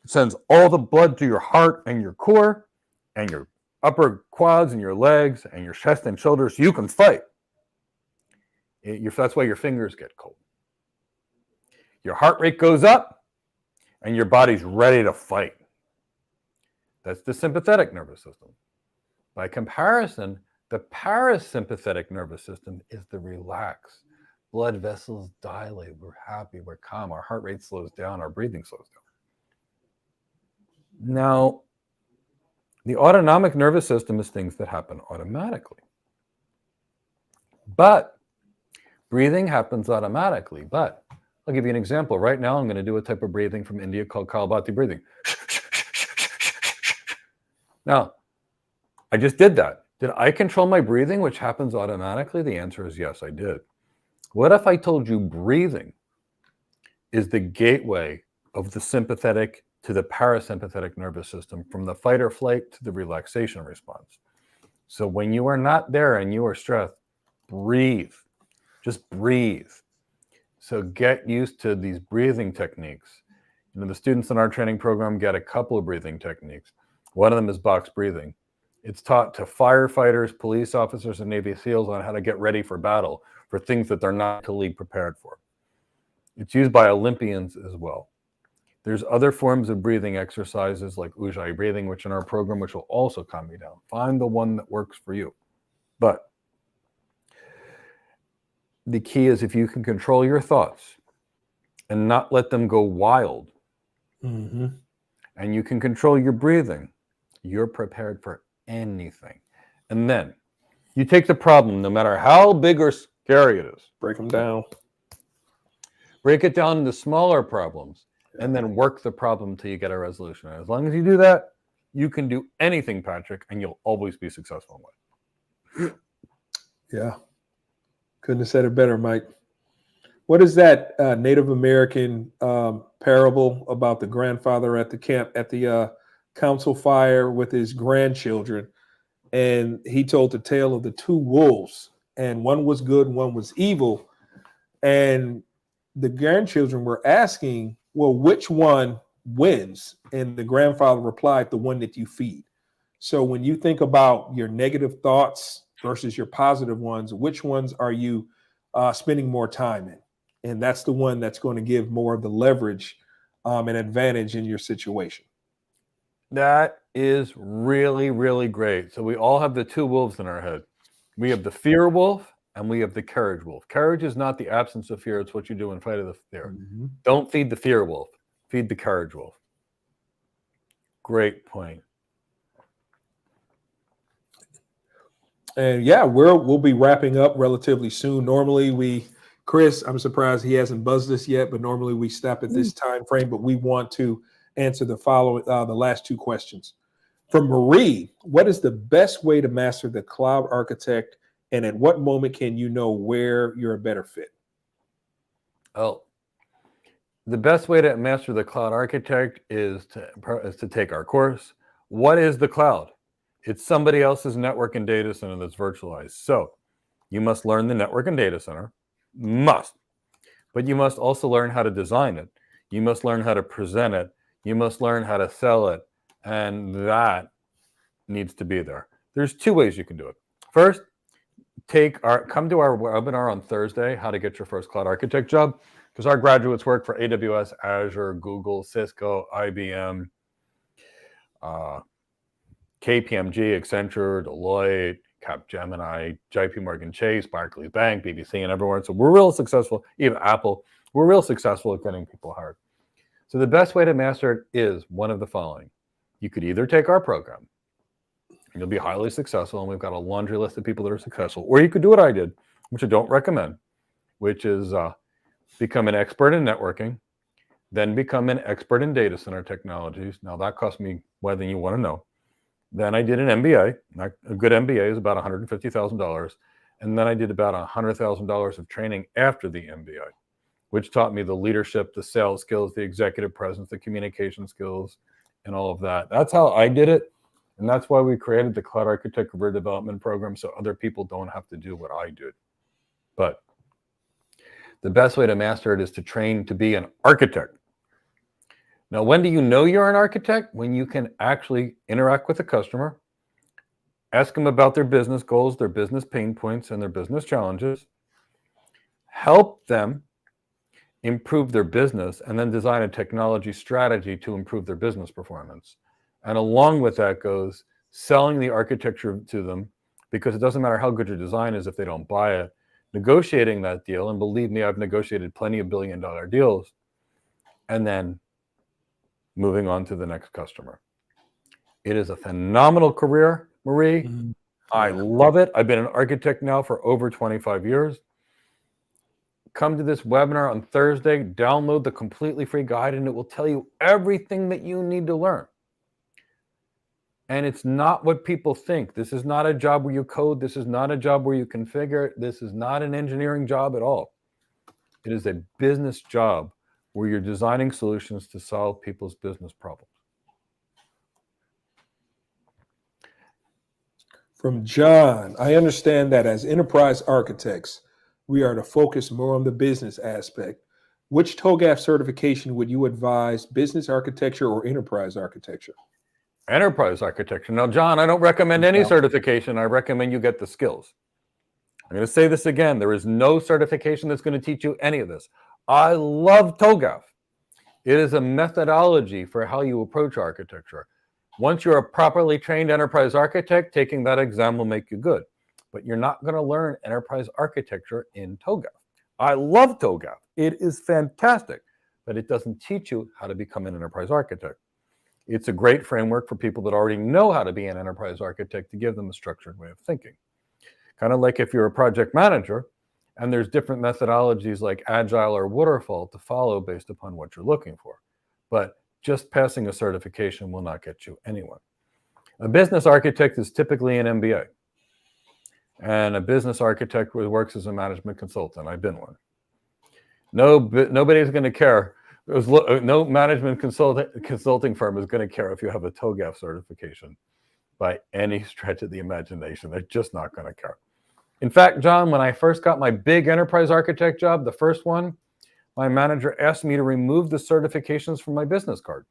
it sends all the blood to your heart and your core and your upper quads and your legs and your chest and shoulders so you can fight. That's why your fingers get cold. Your heart rate goes up and your body's ready to fight. That's the sympathetic nervous system. By comparison, the parasympathetic nervous system is the relax. Blood vessels dilate. We're happy. We're calm. Our heart rate slows down. Our breathing slows down. Now, the autonomic nervous system is things that happen automatically. But breathing happens automatically. But I'll give you an example. Right now, I'm going to do a type of breathing from India called Kapalbhati breathing. Now, I just did that. Did I control my breathing, which happens automatically? The answer is yes, I did. What if I told you breathing is the gateway of the sympathetic to the parasympathetic nervous system, from the fight or flight to the relaxation response? So when you are not there and you are stressed, breathe. Just breathe. So get used to these breathing techniques. The students in our training program get a couple of breathing techniques. One of them is box breathing. It's taught to firefighters, police officers, and Navy SEALs on how to get ready for battle, for things that they're not mentally prepared for. It's used by Olympians as well. There's other forms of breathing exercises like Ujjayi breathing, which in our program, which will also calm you down. Find the one that works for you. But the key is if you can control your thoughts and not let them go wild, and you can control your breathing, you're prepared for anything. And then you take the problem, no matter how big or scary it is. Break them down. Break it down into smaller problems and then work the problem till you get a resolution. And as long as you do that, you can do anything, Patrick, and you'll always be successful in life. Yeah. Couldn't have said it better, Mike. What is that Native American parable about the grandfather at the camp, at the council fire with his grandchildren? And he told the tale of the two wolves, and one was good, one was evil. And the grandchildren were asking, well, which one wins? And the grandfather replied, the one that you feed. So when you think about your negative thoughts versus your positive ones, which ones are you spending more time in? And that's the one that's going to give more of the leverage and advantage in your situation. That is really, really great. So we all have the two wolves in our head. We have the fear wolf and we have the courage wolf. Courage is not the absence of fear. It's what you do in fight of the fear. Don't feed the fear wolf. Feed the courage wolf. Great point. And yeah, we'll be wrapping up relatively soon. Normally Chris, I'm surprised he hasn't buzzed us yet, but normally we stop at this time frame, but we want to answer the last two questions. From Marie, what is the best way to master the cloud architect, and at what moment can you know where you're a better fit? Oh, the best way to master the cloud architect is to take our course. What is the cloud? It's somebody else's network and data center that's virtualized. So you must learn the network and data center, but you must also learn how to design it. You must learn how to present it. You must learn how to sell it. And that needs to be there. There's two ways you can do it. First, come to our webinar on Thursday, how to get your first cloud architect job. because our graduates work for AWS, Azure, Google, Cisco, IBM, KPMG, Accenture, Deloitte, Capgemini, JP Morgan Chase, Barclays Bank, BBC, and everywhere. So we're real successful, even Apple, we're real successful at getting people hired. So the best way to master it is one of the following. You could either take our program, and you'll be highly successful, and we've got a laundry list of people that are successful, or you could do what I did, which I don't recommend, which is become an expert in networking, then become an expert in data center technologies. Now that cost me more than you want to know. Then I did an MBA. A good MBA is about $150,000. And then I did about $100,000 of training after the MBA, which taught me the leadership, the sales skills, the executive presence, the communication skills, and all of that. That's how I did it. And that's why we created the Cloud Architect Career Development Program, so other people don't have to do what I did. But the best way to master it is to train to be an architect. Now, when do you know you're an architect? When you can actually interact with the customer, ask them about their business goals, their business pain points, and their business challenges, help them improve their business, and then design a technology strategy to improve their business performance. And along with that goes selling the architecture to them, because it doesn't matter how good your design is if they don't buy it, negotiating that deal, and believe me, I've negotiated plenty of billion-dollar deals, and then moving on to the next customer. It is a phenomenal career, Marie. Mhm. I love it. I've been an architect now for over 25 years. Come to this webinar on Thursday, download the completely free guide, and it will tell you everything that you need to learn. And it's not what people think. This is not a job where you code. This is not a job where you configure. This is not an engineering job at all. It is a business job where you're designing solutions to solve people's business problems. From John, I understand that as enterprise architects, we are to focus more on the business aspect. Which TOGAF certification would you advise, business architecture or enterprise architecture? Enterprise architecture. Now, John, I don't recommend any Yeah. certification. I recommend you get the skills. I'm going to say this again. There is no certification that's going to teach you any of this. I love TOGAF. It is a methodology for how you approach architecture. Once you're a properly trained enterprise architect, taking that exam will make you good. But you're not going to learn enterprise architecture in TOGAF. I love TOGAF. It is fantastic, but it doesn't teach you how to become an enterprise architect. It's a great framework for people that already know how to be an enterprise architect to give them a structured way of thinking. Kind of like if you're a project manager and there's different methodologies like Agile or Waterfall to follow based upon what you're looking for. But just passing a certification will not get you anywhere. A business architect is typically an MBA. And a business architect works as a management consultant. I've been one. Nobody's going to care. No management consulting firm is going to care if you have a TOGAF certification by any stretch of the imagination. They're just not going to care. In fact, John, when I first got my big enterprise architect job, the first one, my manager asked me to remove the certifications from my business card.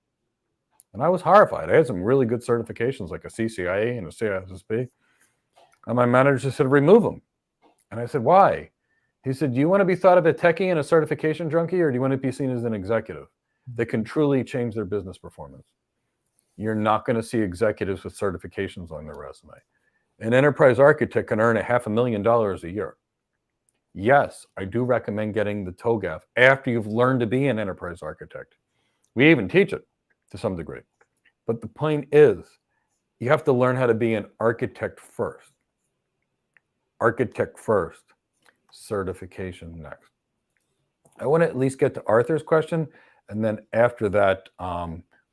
And I was horrified. I had some really good certifications like a CCIE and a CISSP. And my manager said, remove them. And I said, why? He said, do you want to be thought of a techie and a certification junkie, or do you want to be seen as an executive that can truly change their business performance? You're not going to see executives with certifications on their resume. An enterprise architect can earn $500,000 a year. Yes, I do recommend getting the TOGAF after you've learned to be an enterprise architect. We even teach it to some degree. But the point is, you have to learn how to be an architect first. Architect first, certification next. I want to at least get to Arthur's question, and then after that,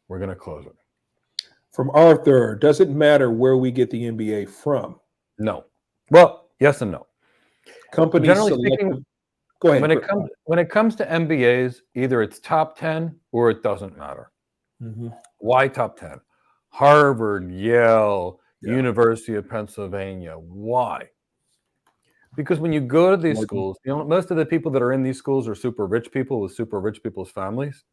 we're going to close it. From Arthur, does it matter where we get the MBA from? No. Well, yes and no. Companies Generally select. speaking, Go ahead. when it comes to MBAs, either it's top 10 or it doesn't matter. Mm-hmm. Why top 10? Harvard, Yale, Yeah. University of Pennsylvania. Why? Because when you go to these schools, most of the people that are in these schools are super rich people with super rich people's families.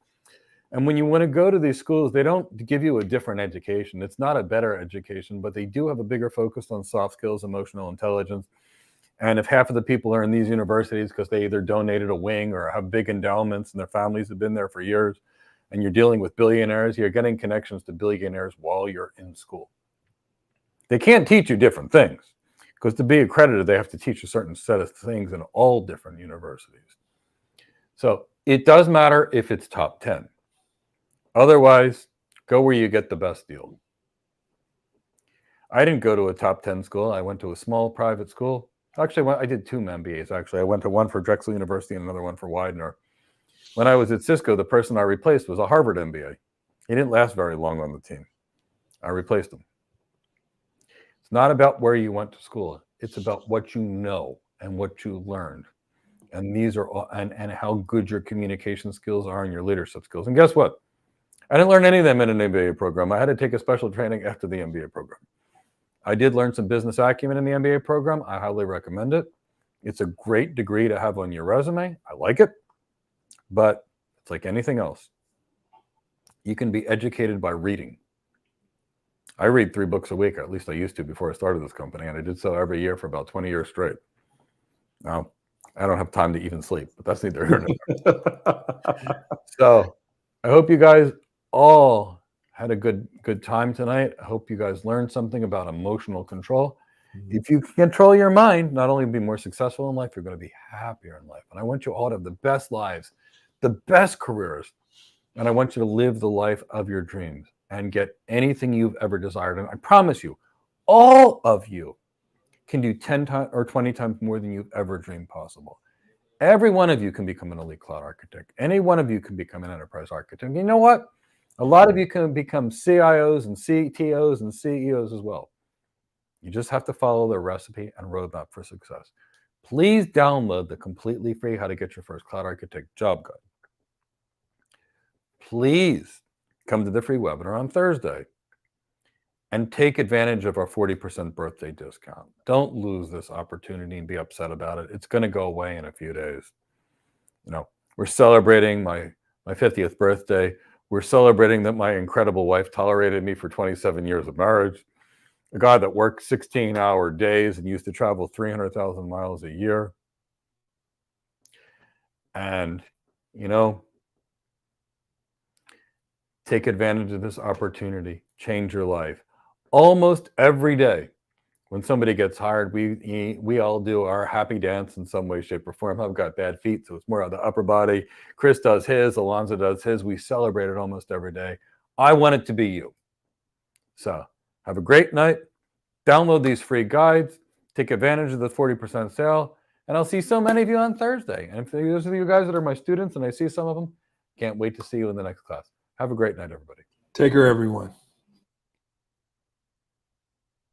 And when you want to go to these schools, they don't give you a different education. It's not a better education, but they do have a bigger focus on soft skills, emotional intelligence. And if half of the people are in these universities because they either donated a wing or have big endowments and their families have been there for years, and you're dealing with billionaires, you're getting connections to billionaires while you're in school. They can't teach you different things because to be accredited, they have to teach a certain set of things in all different universities. So it does matter if it's top 10. Otherwise, go where you get the best deal. I didn't go to a top 10 school. I went to a small private school. Actually, I did 2 MBAs, actually. I went to one for Drexel University and another one for Widener. When I was at Cisco, the person I replaced was a Harvard MBA. He didn't last very long on the team. I replaced him. It's not about where you went to school. It's about what you know and what you learned. And these are all, and how good your communication skills are and your leadership skills. And guess what? I didn't learn any of them in an MBA program. I had to take a special training after the MBA program. I did learn some business acumen in the MBA program. I highly recommend it. It's a great degree to have on your resume. I like it. But it's like anything else. You can be educated by reading. I read 3 books a week, or at least I used to before I started this company, and I did so every year for about 20 years straight. Now, I don't have time to even sleep, but that's neither here nor there. So I hope you guys all had a good time tonight. I hope you guys learned something about emotional control. If you can control your mind, not only be more successful in life, you're going to be happier in life. And I want you all to have the best lives, the best careers, and I want you to live the life of your dreams and get anything you've ever desired. And I promise you, all of you can do 10 times or 20 times more than you've ever dreamed possible. Every one of you can become an elite cloud architect. Any one of you can become an enterprise architect. And you know what? A lot of you can become CIOs and CTOs and CEOs as well. You just have to follow the recipe and roadmap for success. Please download the completely free How to Get Your First Cloud Architect Job Guide. Please come to the free webinar on Thursday and take advantage of our 40% birthday discount. Don't lose this opportunity and be upset about it. It's going to go away in a few days. You know, we're celebrating my 50th birthday. We're celebrating that my incredible wife tolerated me for 27 years of marriage. A guy that worked 16-hour days and used to travel 300,000 miles a year. And, you know, take advantage of this opportunity. Change your life. Almost every day when somebody gets hired, we all do our happy dance in some way, shape, or form. I've got bad feet, so it's more of the upper body. Chris does his. Alonzo does his. We celebrate it almost every day. I want it to be you. So have a great night. Download these free guides. Take advantage of the 40% sale. And I'll see so many of you on Thursday. And if those of you guys that are my students and I see some of them, can't wait to see you in the next class. Have a great night, everybody. Take care, everyone.